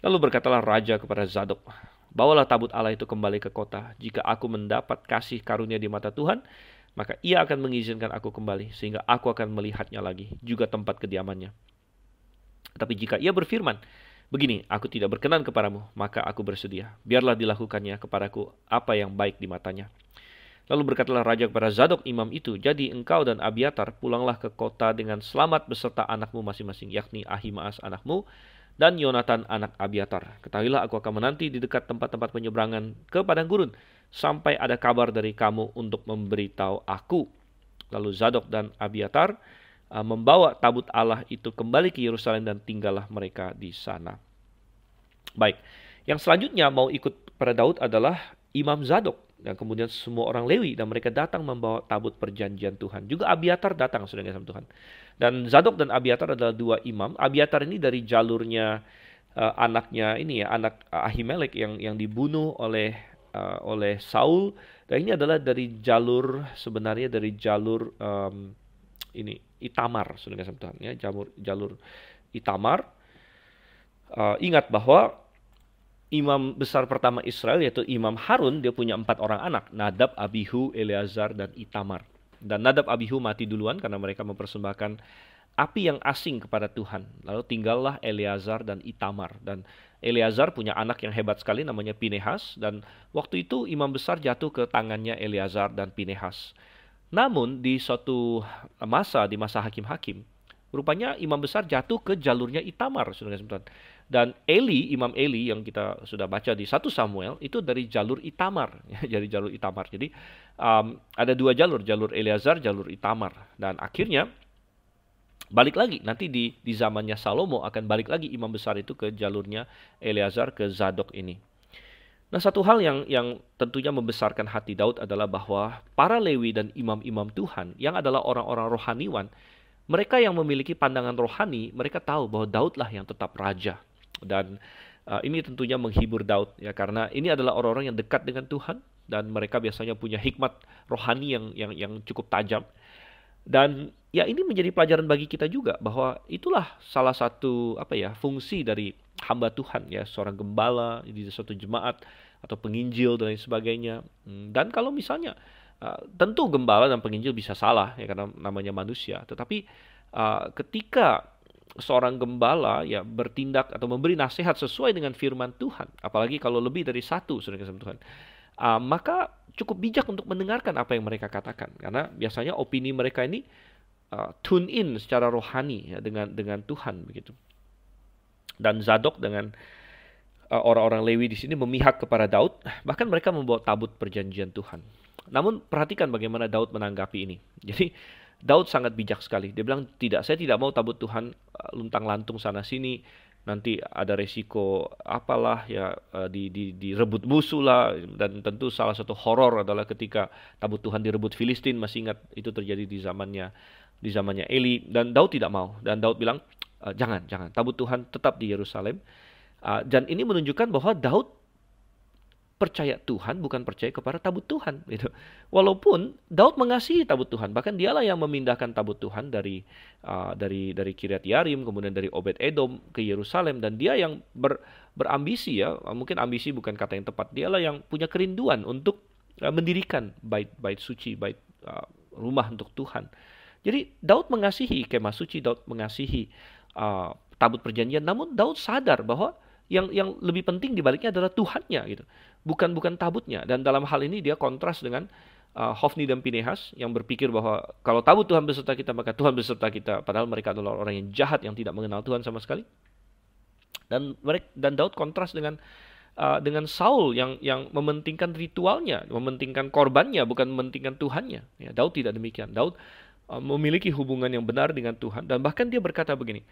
Lalu berkatalah raja kepada Zadok, bawalah tabut Allah itu kembali ke kota. Jika aku mendapat kasih karunia di mata Tuhan, maka ia akan mengizinkan aku kembali, sehingga aku akan melihatnya lagi, juga tempat kediamannya. Tapi jika ia berfirman, begini, aku tidak berkenan kepadamu, maka aku bersedia. Biarlah dilakukannya kepadaku apa yang baik di matanya. Lalu berkatalah raja kepada Zadok imam itu, jadi engkau dan Abiatar pulanglah ke kota dengan selamat beserta anakmu masing-masing, yakni Ahimaas anakmu dan Yonatan anak Abiatar. Ketahuilah aku akan menanti di dekat tempat-tempat penyeberangan ke padang gurun, sampai ada kabar dari kamu untuk memberitahu aku. Lalu Zadok dan Abiatar membawa tabut Allah itu kembali ke Yerusalem dan tinggallah mereka di sana. Baik, yang selanjutnya mau ikut pada Daud adalah Imam Zadok dan kemudian semua orang Lewi, dan mereka datang membawa tabut perjanjian Tuhan. Juga Abiatar datang, saudara sama Tuhan. Dan Zadok dan Abiatar adalah dua imam. Abiatar ini dari jalurnya anaknya ini ya, anak Ahimelek yang dibunuh oleh Saul. Dan ini adalah dari jalur ini Itamar, saudara sama Tuhan ya, jalur Itamar. Ingat bahwa imam besar pertama Israel yaitu Imam Harun, dia punya 4 orang anak, Nadab, Abihu, Eleazar, dan Itamar. Dan Nadab, Abihu mati duluan karena mereka mempersembahkan api yang asing kepada Tuhan. Lalu tinggallah Eleazar dan Itamar. Dan Eleazar punya anak yang hebat sekali namanya Pinehas, dan waktu itu imam besar jatuh ke tangannya Eleazar dan Pinehas. Namun di suatu masa, di masa hakim-hakim, rupanya imam besar jatuh ke jalurnya Itamar, saudara-saudara. Dan Imam Eli yang kita sudah baca di 1 Samuel, itu dari jalur Itamar. Dari jalur Itamar. Jadi ada 2 jalur Eleazar, jalur Itamar. Dan akhirnya balik lagi, nanti di zamannya Salomo akan balik lagi imam besar itu ke jalurnya Eleazar, ke Zadok ini. Nah, satu hal yang tentunya membesarkan hati Daud adalah bahwa para Lewi dan imam-imam Tuhan yang adalah orang-orang rohaniwan, mereka yang memiliki pandangan rohani, mereka tahu bahwa Daudlah yang tetap raja. Dan ini tentunya menghibur Daud ya, karena ini adalah orang-orang yang dekat dengan Tuhan dan mereka biasanya punya hikmat rohani yang cukup tajam. Dan ya ini menjadi pelajaran bagi kita juga bahwa itulah salah satu fungsi dari hamba Tuhan ya, seorang gembala di suatu jemaat atau penginjil dan lain sebagainya. Dan kalau misalnya tentu gembala dan penginjil bisa salah ya karena namanya manusia, tetapi ketika seorang gembala ya bertindak atau memberi nasihat sesuai dengan firman Tuhan, apalagi kalau lebih dari satu sudah sama Tuhan, maka cukup bijak untuk mendengarkan apa yang mereka katakan, karena biasanya opini mereka ini tune in secara rohani ya dengan Tuhan begitu. Dan Zadok dengan orang-orang Lewi di sini memihak kepada Daud, bahkan mereka membawa tabut perjanjian Tuhan. Namun perhatikan bagaimana Daud menanggapi ini. Jadi Daud sangat bijak sekali. Dia bilang, tidak, saya tidak mau tabut Tuhan luntang-lantung sana-sini. Nanti ada resiko apalah ya, direbut musuh lah. Dan tentu salah satu horor adalah ketika tabut Tuhan direbut Filistin. Masih ingat itu terjadi di zamannya Eli. Dan Daud tidak mau. Dan Daud bilang, jangan. Tabut Tuhan tetap di Yerusalem. Dan ini menunjukkan bahwa Daud percaya Tuhan, bukan percaya kepada tabut Tuhan gitu. Walaupun Daud mengasihi tabut Tuhan, bahkan dialah yang memindahkan tabut Tuhan dari Kiryat Yarim, kemudian dari Obed Edom ke Yerusalem, dan dia yang berambisi ya, mungkin ambisi bukan kata yang tepat, dialah yang punya kerinduan untuk mendirikan bait suci, rumah untuk Tuhan. Jadi Daud mengasihi kemah suci, Daud mengasihi tabut perjanjian, namun Daud sadar bahwa yang lebih penting dibaliknya adalah Tuhannya gitu, bukan tabutnya. Dan dalam hal ini dia kontras dengan Hofni dan Pinehas yang berpikir bahwa kalau tabut Tuhan beserta kita maka Tuhan beserta kita, padahal mereka adalah orang yang jahat yang tidak mengenal Tuhan sama sekali. Dan Daud kontras dengan Saul yang mementingkan ritualnya, mementingkan korbannya, bukan mementingkan Tuhannya. Ya, Daud tidak demikian. Daud memiliki hubungan yang benar dengan Tuhan, dan bahkan dia berkata begini,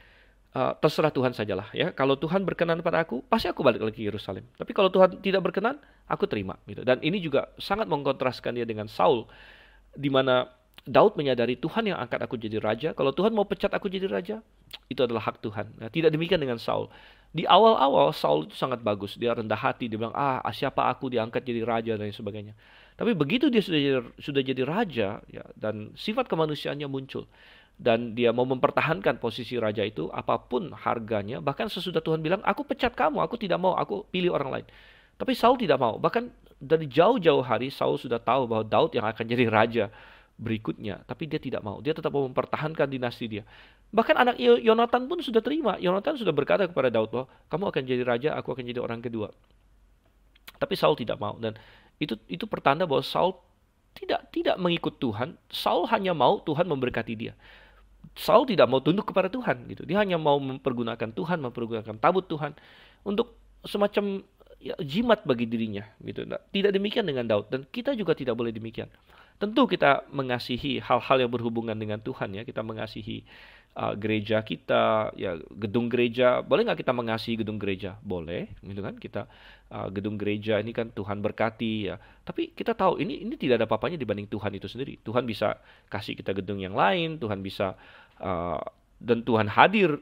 terserah Tuhan sajalah ya. Kalau Tuhan berkenan pada aku, pasti aku balik lagi ke Yerusalem. Tapi kalau Tuhan tidak berkenan, aku terima gitu. Dan ini juga sangat mengkontraskan dia dengan Saul, di mana Daud menyadari Tuhan yang angkat aku jadi raja. Kalau Tuhan mau pecat aku jadi raja, itu adalah hak Tuhan. Nah, tidak demikian dengan Saul. Di awal-awal Saul itu sangat bagus. Dia rendah hati, dia bilang, siapa aku diangkat jadi raja dan sebagainya. Tapi begitu dia sudah jadi raja ya, dan sifat kemanusiaannya muncul, dan dia mau mempertahankan posisi raja itu apapun harganya. Bahkan sesudah Tuhan bilang, aku pecat kamu, aku tidak mau, aku pilih orang lain. Tapi Saul tidak mau. Bahkan dari jauh-jauh hari Saul sudah tahu bahwa Daud yang akan jadi raja berikutnya, tapi dia tidak mau. Dia tetap mau mempertahankan dinasti dia. Bahkan anak Yonatan pun sudah terima. Yonatan sudah berkata kepada Daud bahwa kamu akan jadi raja, aku akan jadi orang kedua. Tapi Saul tidak mau, dan itu pertanda bahwa Saul tidak mengikut Tuhan. Saul hanya mau Tuhan memberkati dia. Saul tidak mau tunduk kepada Tuhan gitu. Dia hanya mau mempergunakan Tuhan, mempergunakan tabut Tuhan untuk semacam jimat bagi dirinya gitu. Nah, tidak demikian dengan Daud, dan kita juga tidak boleh demikian. Tentu kita mengasihi hal-hal yang berhubungan dengan Tuhan ya. Kita mengasihi gereja kita, ya gedung gereja. Boleh nggak kita mengasihi gedung gereja? Boleh, gitu kan? Kita gedung gereja ini kan Tuhan berkati ya. Tapi kita tahu ini tidak ada apa-apanya dibanding Tuhan itu sendiri. Tuhan bisa kasih kita gedung yang lain, Tuhan bisa dan Tuhan hadir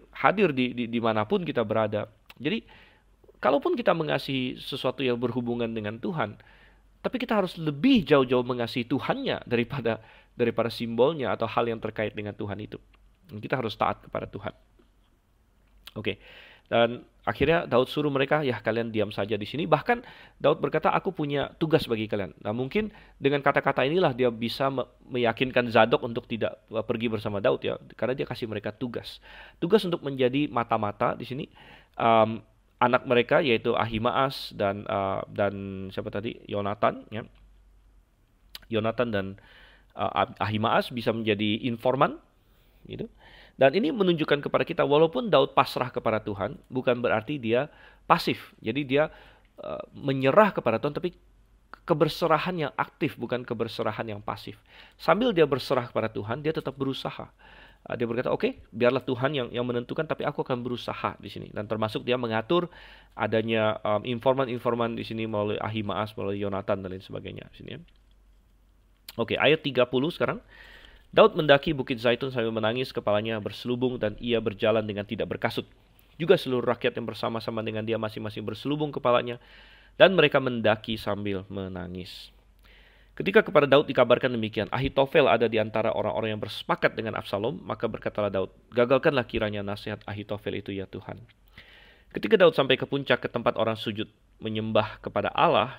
di manapun kita berada. Jadi kalaupun kita mengasihi sesuatu yang berhubungan dengan Tuhan, tapi kita harus lebih jauh-jauh mengasihi Tuhannya daripada simbolnya atau hal yang terkait dengan Tuhan itu. Kita harus taat kepada Tuhan. Oke. Dan akhirnya Daud suruh mereka, ya kalian diam saja di sini. Bahkan Daud berkata, aku punya tugas bagi kalian. Nah, mungkin dengan kata-kata inilah dia bisa meyakinkan Zadok untuk tidak pergi bersama Daud ya, karena dia kasih mereka tugas. Tugas untuk menjadi mata-mata di sini. Anak mereka yaitu Ahimaas dan siapa tadi? Yonatan ya. Yonatan dan Ahimaas bisa menjadi informan gitu. Dan ini menunjukkan kepada kita, walaupun Daud pasrah kepada Tuhan, bukan berarti dia pasif. Jadi dia menyerah kepada Tuhan, tapi keberserahan yang aktif, bukan keberserahan yang pasif. Sambil dia berserah kepada Tuhan, dia tetap berusaha. Dia berkata, oke, biarlah Tuhan yang menentukan, tapi aku akan berusaha di sini. Dan termasuk dia mengatur adanya informan-informan di sini melalui Ahimaas, melalui Yonatan dan lain sebagainya di sini ya. Oke, ayat 30 sekarang. Daud mendaki Bukit Zaitun sambil menangis, kepalanya berselubung dan ia berjalan dengan tidak berkasut. Juga seluruh rakyat yang bersama-sama dengan dia masing-masing berselubung kepalanya dan mereka mendaki sambil menangis. Ketika kepada Daud dikabarkan demikian, Ahitofel ada di antara orang-orang yang bersepakat dengan Absalom, maka berkatalah Daud, gagalkanlah kiranya nasihat Ahitofel itu ya Tuhan. Ketika Daud sampai ke puncak ke tempat orang sujud menyembah kepada Allah,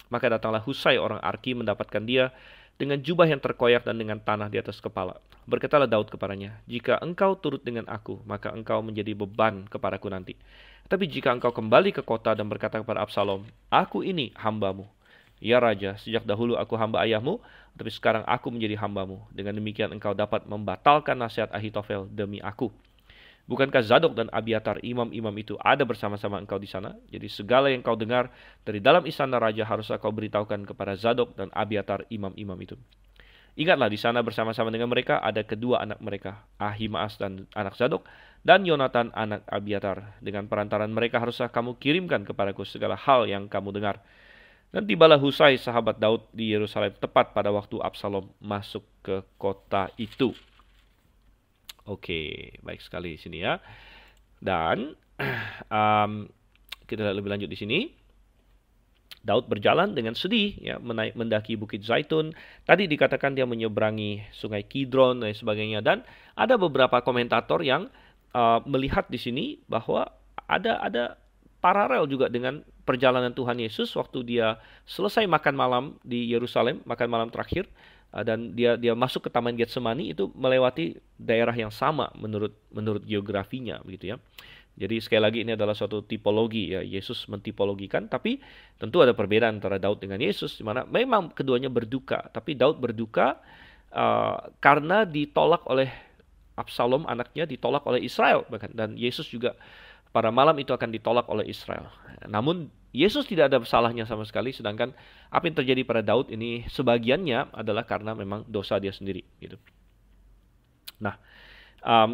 maka datanglah Husai orang Arki mendapatkan dia dengan jubah yang terkoyak dan dengan tanah di atas kepala. Berkatalah Daud kepadanya, jika engkau turut dengan aku, maka engkau menjadi beban kepadaku nanti. Tapi jika engkau kembali ke kota dan berkata kepada Absalom, aku ini hambamu. Ya Raja, sejak dahulu aku hamba ayahmu, tapi sekarang aku menjadi hambamu. Dengan demikian engkau dapat membatalkan nasihat Ahitofel demi aku. Bukankah Zadok dan Abiatar imam-imam itu ada bersama-sama engkau di sana? Jadi segala yang kau dengar dari dalam istana raja haruslah kau beritahukan kepada Zadok dan Abiatar imam-imam itu. Ingatlah di sana bersama-sama dengan mereka ada kedua anak mereka, Ahimaas dan anak Zadok, dan Yonatan anak Abiatar. Dengan perantaran mereka haruslah kamu kirimkan kepadaku segala hal yang kamu dengar. Dan tibalah Husai sahabat Daud di Yerusalem tepat pada waktu Absalom masuk ke kota itu. Oke, baik sekali di sini ya. Dan kita lihat lebih lanjut di sini. Daud berjalan dengan sedih ya mendaki Bukit Zaitun. Tadi dikatakan dia menyeberangi Sungai Kidron dan sebagainya, dan ada beberapa komentator yang melihat di sini bahwa ada paralel juga dengan perjalanan Tuhan Yesus waktu dia selesai makan malam di Yerusalem, makan malam terakhir, dan dia masuk ke Taman Getsemani, itu melewati daerah yang sama menurut geografinya begitu ya. Jadi sekali lagi ini adalah suatu tipologi ya, Yesus mentipologikan, tapi tentu ada perbedaan antara Daud dengan Yesus, di mana memang keduanya berduka, tapi Daud berduka karena ditolak oleh Absalom anaknya, ditolak oleh Israel bahkan, dan Yesus juga pada malam itu akan ditolak oleh Israel. Namun Yesus tidak ada salahnya sama sekali, sedangkan apa yang terjadi pada Daud ini sebagiannya adalah karena memang dosa dia sendiri gitu. Nah,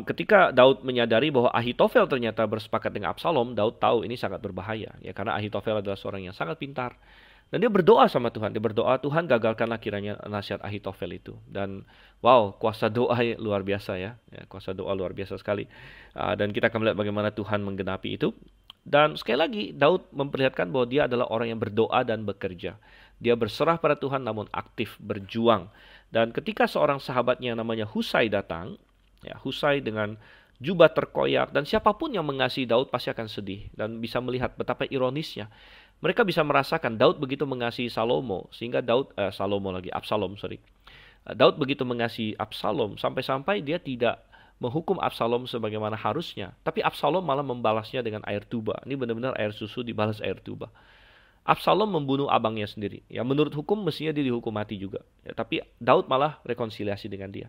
ketika Daud menyadari bahwa Ahitofel ternyata bersepakat dengan Absalom, Daud tahu ini sangat berbahaya ya, karena Ahitofel adalah seorang yang sangat pintar. Dan dia berdoa sama Tuhan. Dia berdoa, Tuhan gagalkanlah kiranya nasihat Ahitofel itu. Dan wow, kuasa doa luar biasa ya. Kuasa doa luar biasa sekali. Dan kita akan melihat bagaimana Tuhan menggenapi itu. Dan sekali lagi, Daud memperlihatkan bahwa dia adalah orang yang berdoa dan bekerja. Dia berserah pada Tuhan namun aktif berjuang. Dan ketika seorang sahabatnya namanya Husai datang, ya, Husai dengan jubah terkoyak, dan siapapun yang mengasihi Daud pasti akan sedih. Dan bisa melihat betapa ironisnya. Mereka bisa merasakan Daud begitu mengasihi Absalom, sehingga Absalom. Daud begitu mengasihi Absalom sampai-sampai dia tidak menghukum Absalom sebagaimana harusnya, tapi Absalom malah membalasnya dengan air tuba. Ini benar-benar air susu dibalas air tuba. Absalom membunuh abangnya sendiri. Ya, menurut hukum mestinya dia dihukum mati juga. Ya, tapi Daud malah rekonsiliasi dengan dia.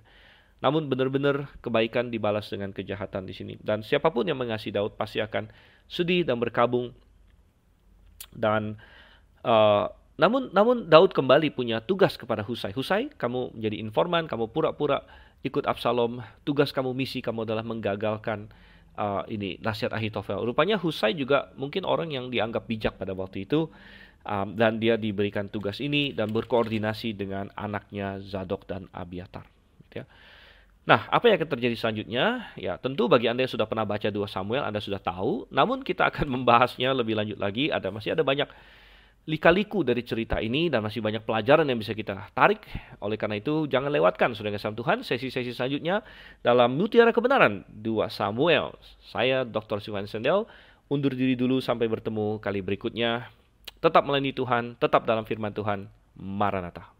Namun benar-benar kebaikan dibalas dengan kejahatan di sini. Dan siapapun yang mengasihi Daud pasti akan sedih dan berkabung. Dan namun Daud kembali punya tugas kepada Husai. Husai, kamu menjadi informan, kamu pura-pura ikut Absalom. Tugas kamu, misi kamu adalah menggagalkan ini nasihat Ahitofel. Rupanya Husai juga mungkin orang yang dianggap bijak pada waktu itu, dan dia diberikan tugas ini dan berkoordinasi dengan anaknya Zadok dan Abiatar. Gitu ya. Nah, apa yang akan terjadi selanjutnya? Ya, tentu bagi Anda yang sudah pernah baca 2 Samuel, Anda sudah tahu. Namun kita akan membahasnya lebih lanjut lagi. Masih ada banyak lika-liku dari cerita ini dan masih banyak pelajaran yang bisa kita tarik. Oleh karena itu, jangan lewatkan, saudara kasih Tuhan, sesi-sesi selanjutnya dalam Mutiara Kebenaran 2 Samuel. Saya Dr. Sivan Sendel, undur diri dulu sampai bertemu kali berikutnya. Tetap melayani Tuhan, tetap dalam firman Tuhan. Maranatha.